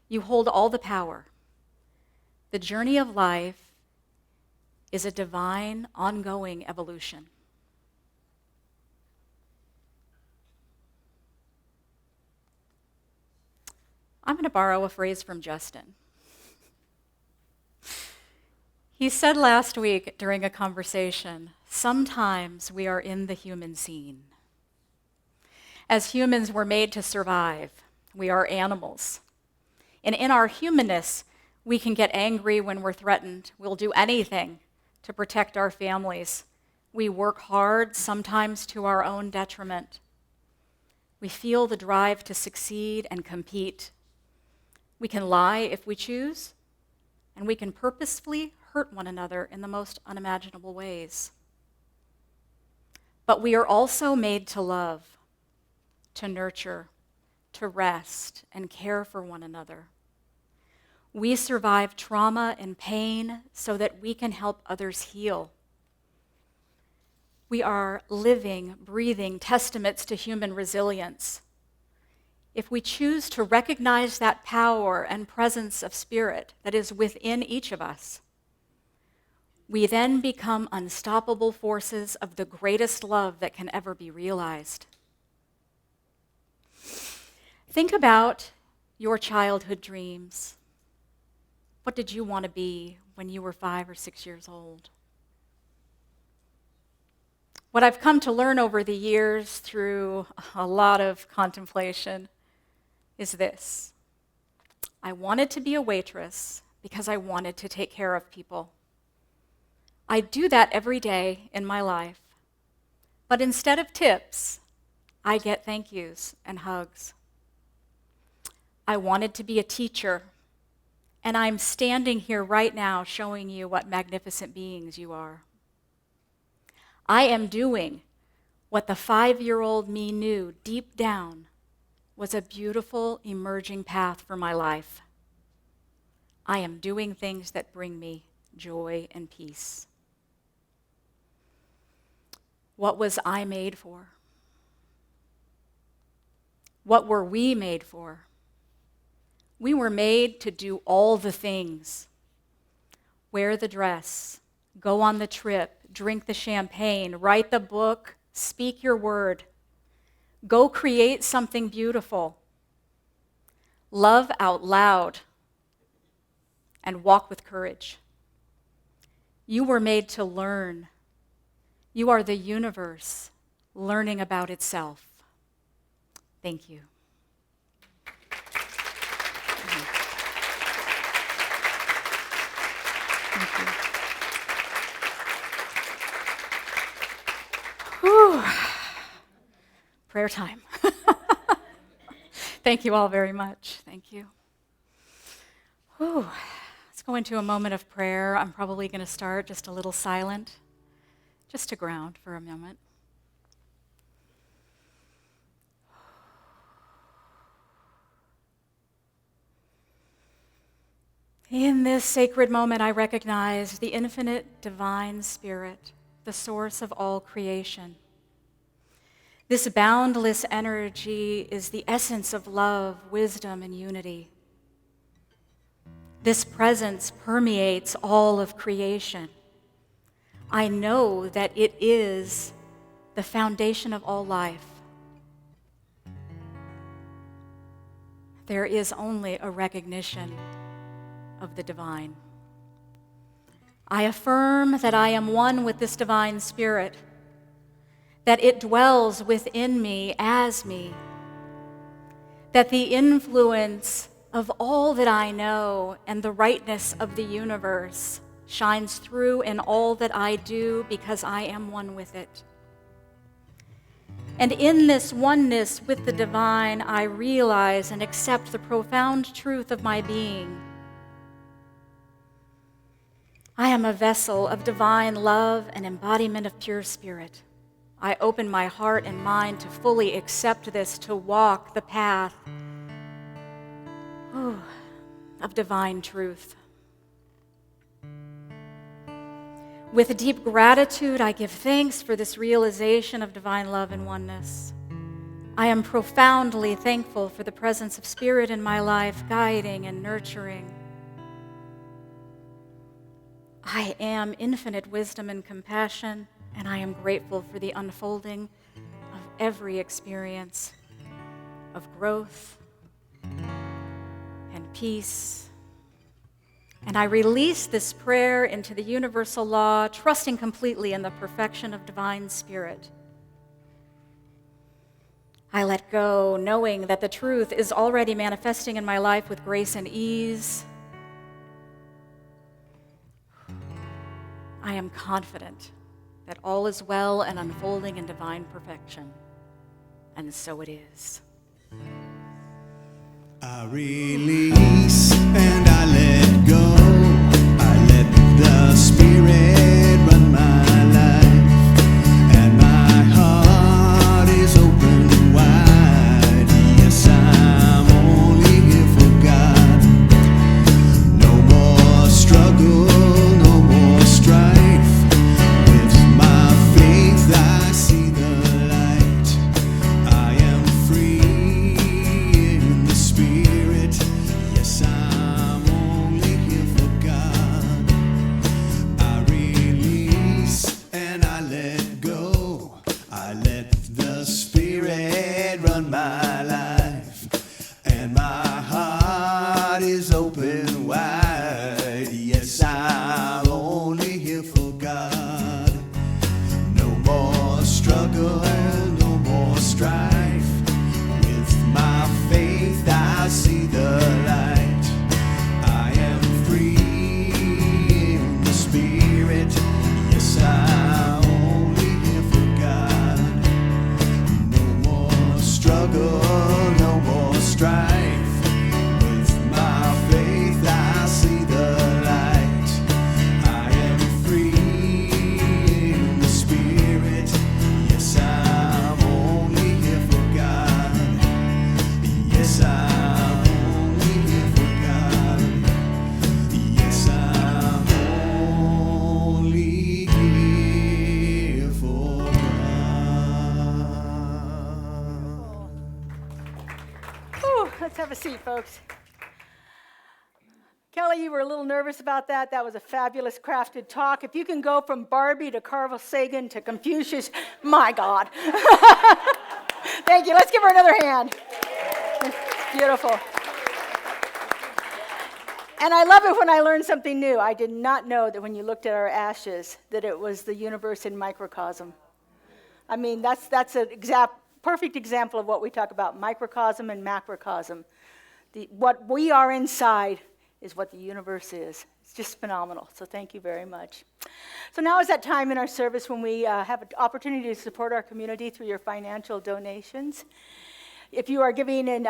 You hold all the power. The journey of life is a divine, ongoing evolution. I'm going to borrow a phrase from Justin. He said last week during a conversation, sometimes we are in the human scene. As humans, we're made to survive. We are animals. And in our humanness, we can get angry when we're threatened. We'll do anything to protect our families. We work hard, sometimes to our own detriment. We feel the drive to succeed and compete. We can lie if we choose, and we can purposefully hurt one another in the most unimaginable ways. But we are also made to love, to nurture, to rest, and care for one another. We survive trauma and pain so that we can help others heal. We are living, breathing testaments to human resilience. If we choose to recognize that power and presence of spirit that is within each of us, we then become unstoppable forces of the greatest love that can ever be realized. Think about your childhood dreams. What did you want to be when you were 5 or 6 years old? What I've come to learn over the years through a lot of contemplation is this. I wanted to be a waitress because I wanted to take care of people. I do that every day in my life. But instead of tips, I get thank yous and hugs. I wanted to be a teacher, and I'm standing here right now showing you what magnificent beings you are. I am doing what the 5-year-old me knew deep down was a beautiful emerging path for my life. I am doing things that bring me joy and peace. What was I made for? What were we made for? We were made to do all the things. Wear the dress, go on the trip, drink the champagne, write the book, speak your word. Go create something beautiful. Love out loud and walk with courage. You were made to learn. You are the universe, learning about itself. Thank you. Thank you. Whew. Prayer time. Thank you all very much. Thank you. Whew. Let's go into a moment of prayer. I'm probably going to start just a little silent, just to ground for a moment. In this sacred moment, I recognize the infinite divine spirit, the source of all creation. This boundless energy is the essence of love, wisdom, and unity. This presence permeates all of creation. I know that it is the foundation of all life. There is only a recognition of the divine. I affirm that I am one with this divine spirit, that it dwells within me as me, that the influence of all that I know and the rightness of the universe shines through in all that I do because I am one with it. And in this oneness with the divine, I realize and accept the profound truth of my being. I am a vessel of divine love and embodiment of pure spirit. I open my heart and mind to fully accept this, to walk the path of divine truth. With deep gratitude, I give thanks for this realization of divine love and oneness. I am profoundly thankful for the presence of Spirit in my life, guiding and nurturing. I am infinite wisdom and compassion, and I am grateful for the unfolding of every experience of growth and peace. And I release this prayer into the universal law, trusting completely in the perfection of divine spirit. I let go, knowing that the truth is already manifesting in my life with grace and ease. I am confident that all is well and unfolding in divine perfection. And so it is. I release and I let go. I let the Spirit run my life, and my heart is open wide. Yes, I'm only here for God. No more struggle, no more strife. With my faith I see the light. I am free in the Spirit. Yes, I'm only here for God. I release and I let go. I let the Spirit run my life, and my heart is open wide. Yes, I'm only here for God. No more struggle, no more strife. With my faith I see the light. I am free in the Spirit. Yes, I'm only here for God. No more struggle, no more strife. With my faith I see the light. I am free in the Spirit. Yes, I'm only here for God. Yes, I'm only here for God. Yes, I'm only here for God. Whew, let's have a seat, folks. Kelli, you were a little nervous about that. That was a fabulous crafted talk. If you can go from Barbie to Carl Sagan to Confucius, my God. Thank you. Let's give her another hand. Beautiful. And I love it when I learn something new. I did not know that when you looked at our ashes, that it was the universe in microcosm. I mean, that's a perfect example of what we talk about, microcosm and macrocosm. What we are inside is what the universe is. It's just phenomenal, so thank you very much. So now is that time in our service when we have an opportunity to support our community through your financial donations. If you are giving in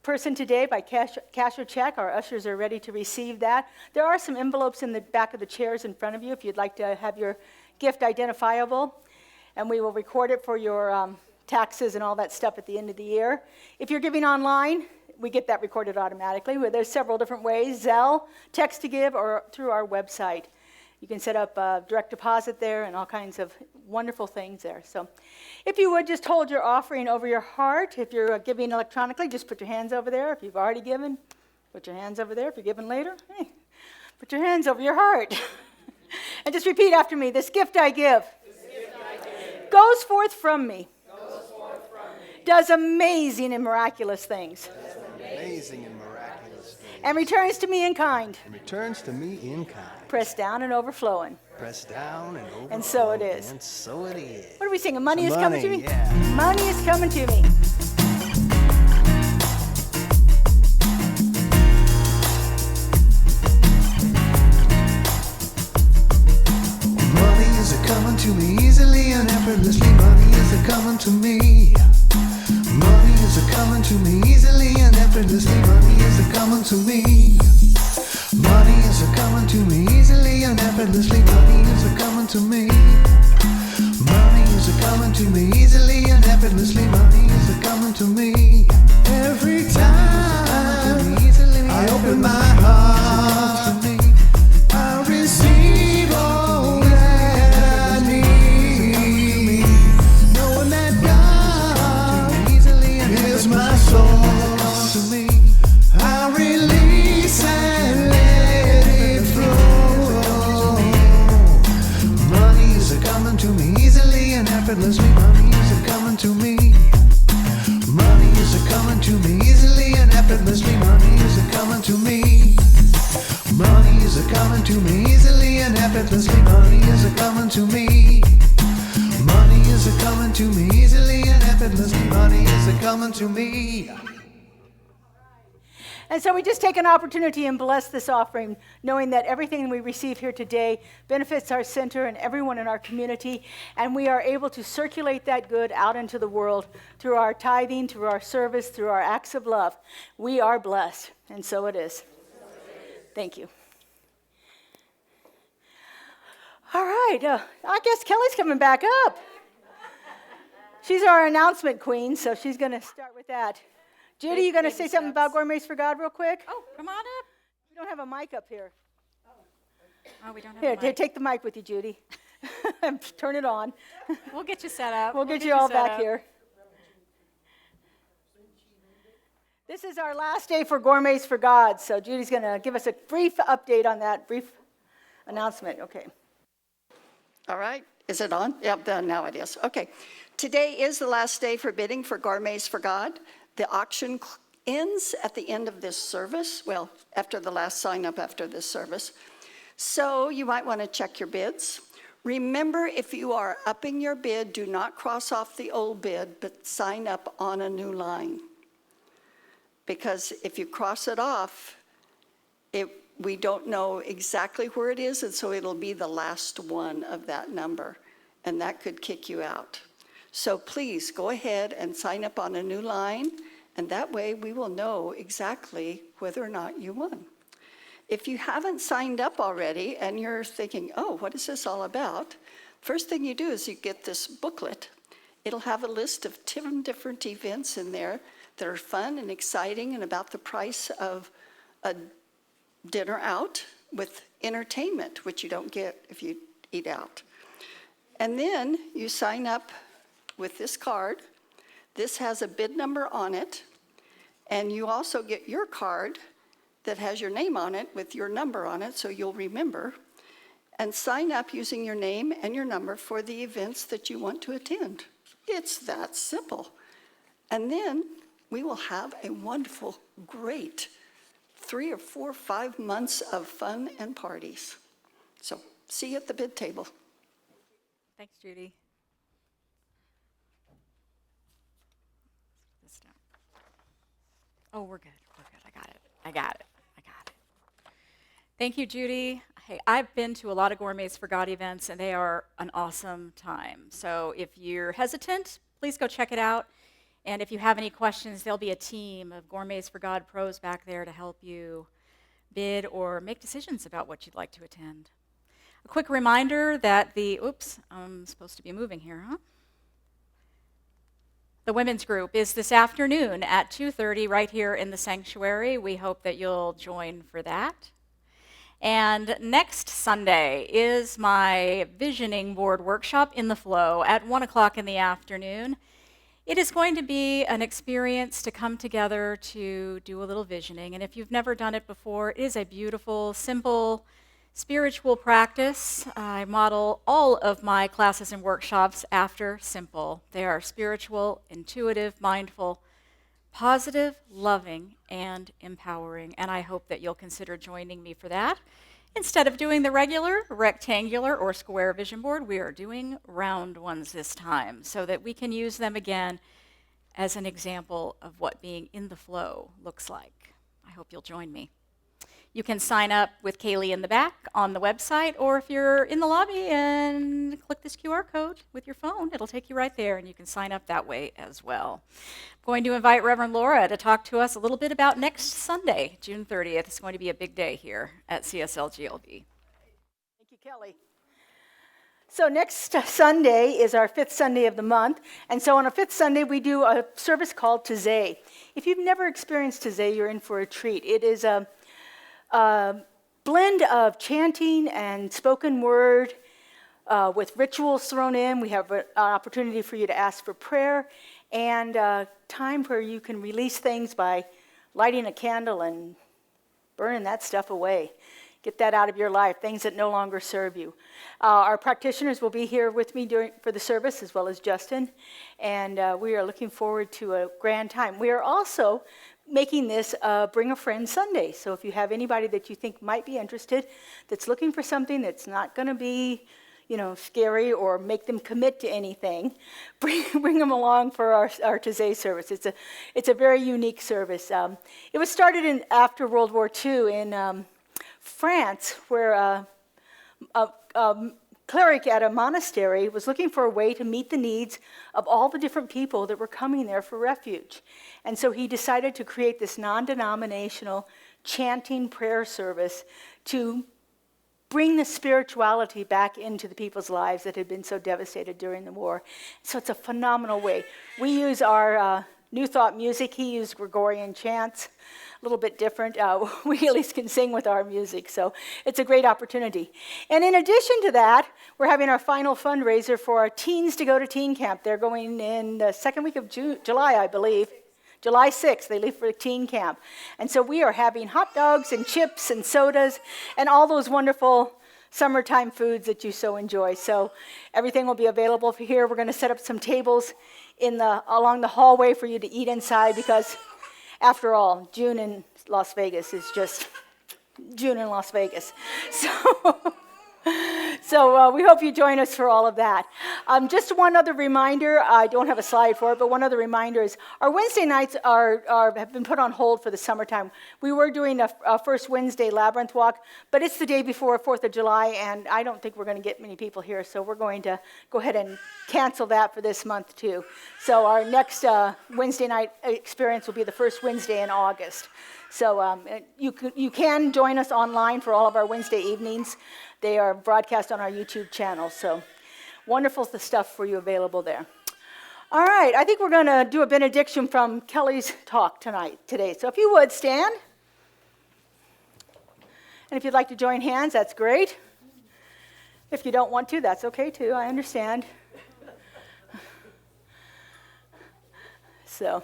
person today by cash or check, our ushers are ready to receive that. There are some envelopes in the back of the chairs in front of you if you'd like to have your gift identifiable, and we will record it for your taxes and all that stuff at the end of the year. If you're giving online, we get that recorded automatically. There's several different ways: Zelle, text to give, or through our website. You can set up a direct deposit there and all kinds of wonderful things there. So if you would, just hold your offering over your heart. If you're giving electronically, just put your hands over there. If you've already given, put your hands over there. If you're giving later, hey, put your hands over your heart. And just repeat after me: this gift I give, goes forth from me, does amazing and miraculous things, Amazing and miraculous things. and returns to me in kind, And returns to me in kind. pressed down and overflowing. Pressed down and over. And so it is. And so it is. What are we singing? Money is coming to me? Yeah. Money is coming to me. Money is a-coming to me easily and effortlessly. Money is a-coming to me. Money is a-coming to me easily and effortlessly. Money is a-coming to me. Money is a-coming to me easily and effortlessly. Money is a-coming to me. Money is a-coming to me easily and effortlessly. Money is a-coming to me. Every time I open my heart, I receive all that I need, knowing that God is my source. I release and let it flow. Money is a-coming to me easily and effortlessly. Money is a-coming to me. Money is a-coming to me easily and effortlessly. Money is a-coming to me. Money is a-coming to me easily and effortlessly. Money is a-coming to me. Money is a-coming to me easily and effortlessly. Money is a-coming to me. And so we just take an opportunity and bless this offering, knowing that everything we receive here today benefits our center and everyone in our community, and we are able to circulate that good out into the world through our tithing, through our service, through our acts of love. We are blessed, and so it is. Thank you. All right, I guess Kelly's coming back up. She's our announcement queen, so she's going to start with that. Judy, you going to say something about Gourmets for God real quick? Oh, come on up. We don't have a mic up here. Oh, we don't have Here, a mic. take the mic with you, Judy. Turn it on. We'll get you set up. We'll get you all set back up. here. This is our last day for Gourmets for God, so Judy's going to give us a brief update on that, brief announcement. Okay. All right, is it on? Yep, now it is. Okay, today is the last day for bidding for Gourmets for God. The auction ends at the end of this service, well, after the last sign up after this service. So you might want to check your bids. Remember, if you are upping your bid, do not cross off the old bid, but sign up on a new line. Because if you cross it off, we don't know exactly where it is, and so it'll be the last one of that number, and that could kick you out. So please go ahead and sign up on a new line, and that way we will know exactly whether or not you won. If you haven't signed up already and you're thinking, oh, what is this all about? First thing you do is you get this booklet. It'll have a list of 10 different events in there that are fun and exciting and about the price of a dinner out with entertainment, which you don't get if you eat out. And then you sign up with this card. This has a bid number on it, and you also get your card that has your name on it with your number on it, so you'll remember, and sign up using your name and your number for the events that you want to attend. It's that simple. And then we will have a wonderful, great 3 or 4 or 5 months of fun and parties. So see you at the bid table. Thanks, Judy. Oh, we're good. We're good. I got it. Thank you, Judy. Hey, I've been to a lot of Gourmets for God events, and they are an awesome time. So if you're hesitant, please go check it out. And if you have any questions, there'll be a team of Gourmets for God pros back there to help you bid or make decisions about what you'd like to attend. A quick reminder that I'm supposed to be moving here, huh? The women's group is this afternoon at 2:30 right here in the sanctuary. We hope that you'll join for that. And next Sunday is my visioning board workshop in the flow at 1 o'clock in the afternoon. It is going to be an experience to come together to do a little visioning. And if you've never done it before, it is a beautiful, simple, spiritual practice. I model all of my classes and workshops after simple. They are spiritual, intuitive, mindful, positive, loving, and empowering. And I hope that you'll consider joining me for that. Instead of doing the regular rectangular or square vision board, we are doing round ones this time so that we can use them again as an example of what being in the flow looks like. I hope you'll join me. You can sign up with Kelli in the back on the website, or if you're in the lobby and click this QR code with your phone, it'll take you right there, and you can sign up that way as well. I'm going to invite Reverend Laura to talk to us a little bit about next Sunday, June 30th. It's going to be a big day here at CSLGLV. Thank you, Kelli. So next Sunday is our fifth Sunday of the month, and so on a fifth Sunday we do a service called Taizé. If you've never experienced Taizé, you're in for a treat. It is a blend of chanting and spoken word with rituals thrown in. We have an opportunity for you to ask for prayer and time where you can release things by lighting a candle and burning that stuff away. Get that out of your life, things that no longer serve you. Our practitioners will be here with me for the service, as well as Justin, and we are looking forward to a grand time. We are also making this Bring a Friend Sunday. So if you have anybody that you think might be interested, that's looking for something that's not going to be, scary or make them commit to anything, bring them along for our Taizé service. It's a very unique service. It was started after World War II in France, where a cleric at a monastery was looking for a way to meet the needs of all the different people that were coming there for refuge. And so he decided to create this non-denominational chanting prayer service to bring the spirituality back into the people's lives that had been so devastated during the war. So it's a phenomenal way. We use our New Thought music. He used Gregorian chants, a little bit different. We at least can sing with our music, so it's a great opportunity. And in addition to that, we're having our final fundraiser for our teens to go to teen camp. They're going in the second week of July, I believe. July 6th, they leave for teen camp. And so we are having hot dogs and chips and sodas and all those wonderful summertime foods that you so enjoy. So everything will be available for here. We're going to set up some tables along the hallway for you to eat inside, because after all, June in Las Vegas is just June in Las Vegas. So we hope you join us for all of that. Just one other reminder, I don't have a slide for it, but one other reminder is our Wednesday nights have been put on hold for the summertime. We were doing a first Wednesday labyrinth walk, but it's the day before 4th of July, and I don't think we're going to get many people here, so we're going to go ahead and cancel that for this month too. So our next Wednesday night experience will be the first Wednesday in August. So you can join us online for all of our Wednesday evenings. They are broadcast on our YouTube channel, so wonderful stuff for you available there. All right, I think we're going to do a benediction from Kelli's talk today. So if you would, stand. And if you'd like to join hands, that's great. If you don't want to, that's okay too, I understand. So,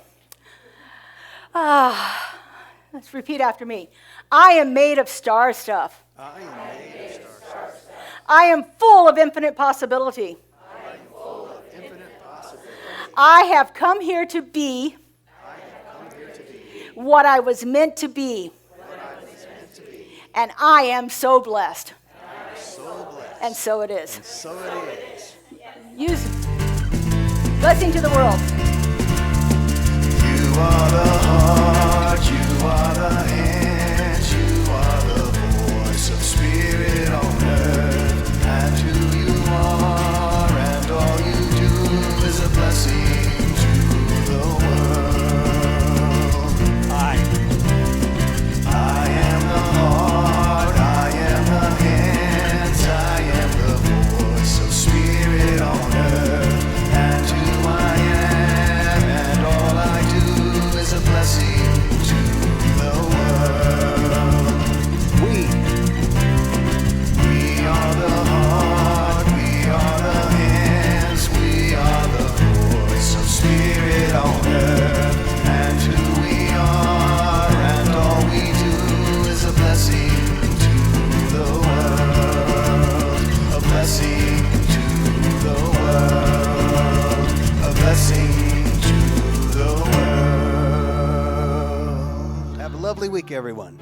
let's repeat after me. I am made of star stuff. I am made of star stuff. I am full of infinite possibility. I am full of infinite possibility. I have come here to be what I was meant to be. And I am so blessed. And so it is. And so it is. Use blessing to the world. You are the heart, you are the hands, you are the voice of spirit on earth. And who you are and all you do is a blessing to the world. I am the heart, I am the hands, I am the voice of spirit on earth. And who I am and all I do is a blessing to the world. We are the heart, we are the hands, we are the voice of spirit on earth. And who we are and all we do is a blessing to the world. A blessing to the world. A blessing to the world. Have a lovely week, everyone.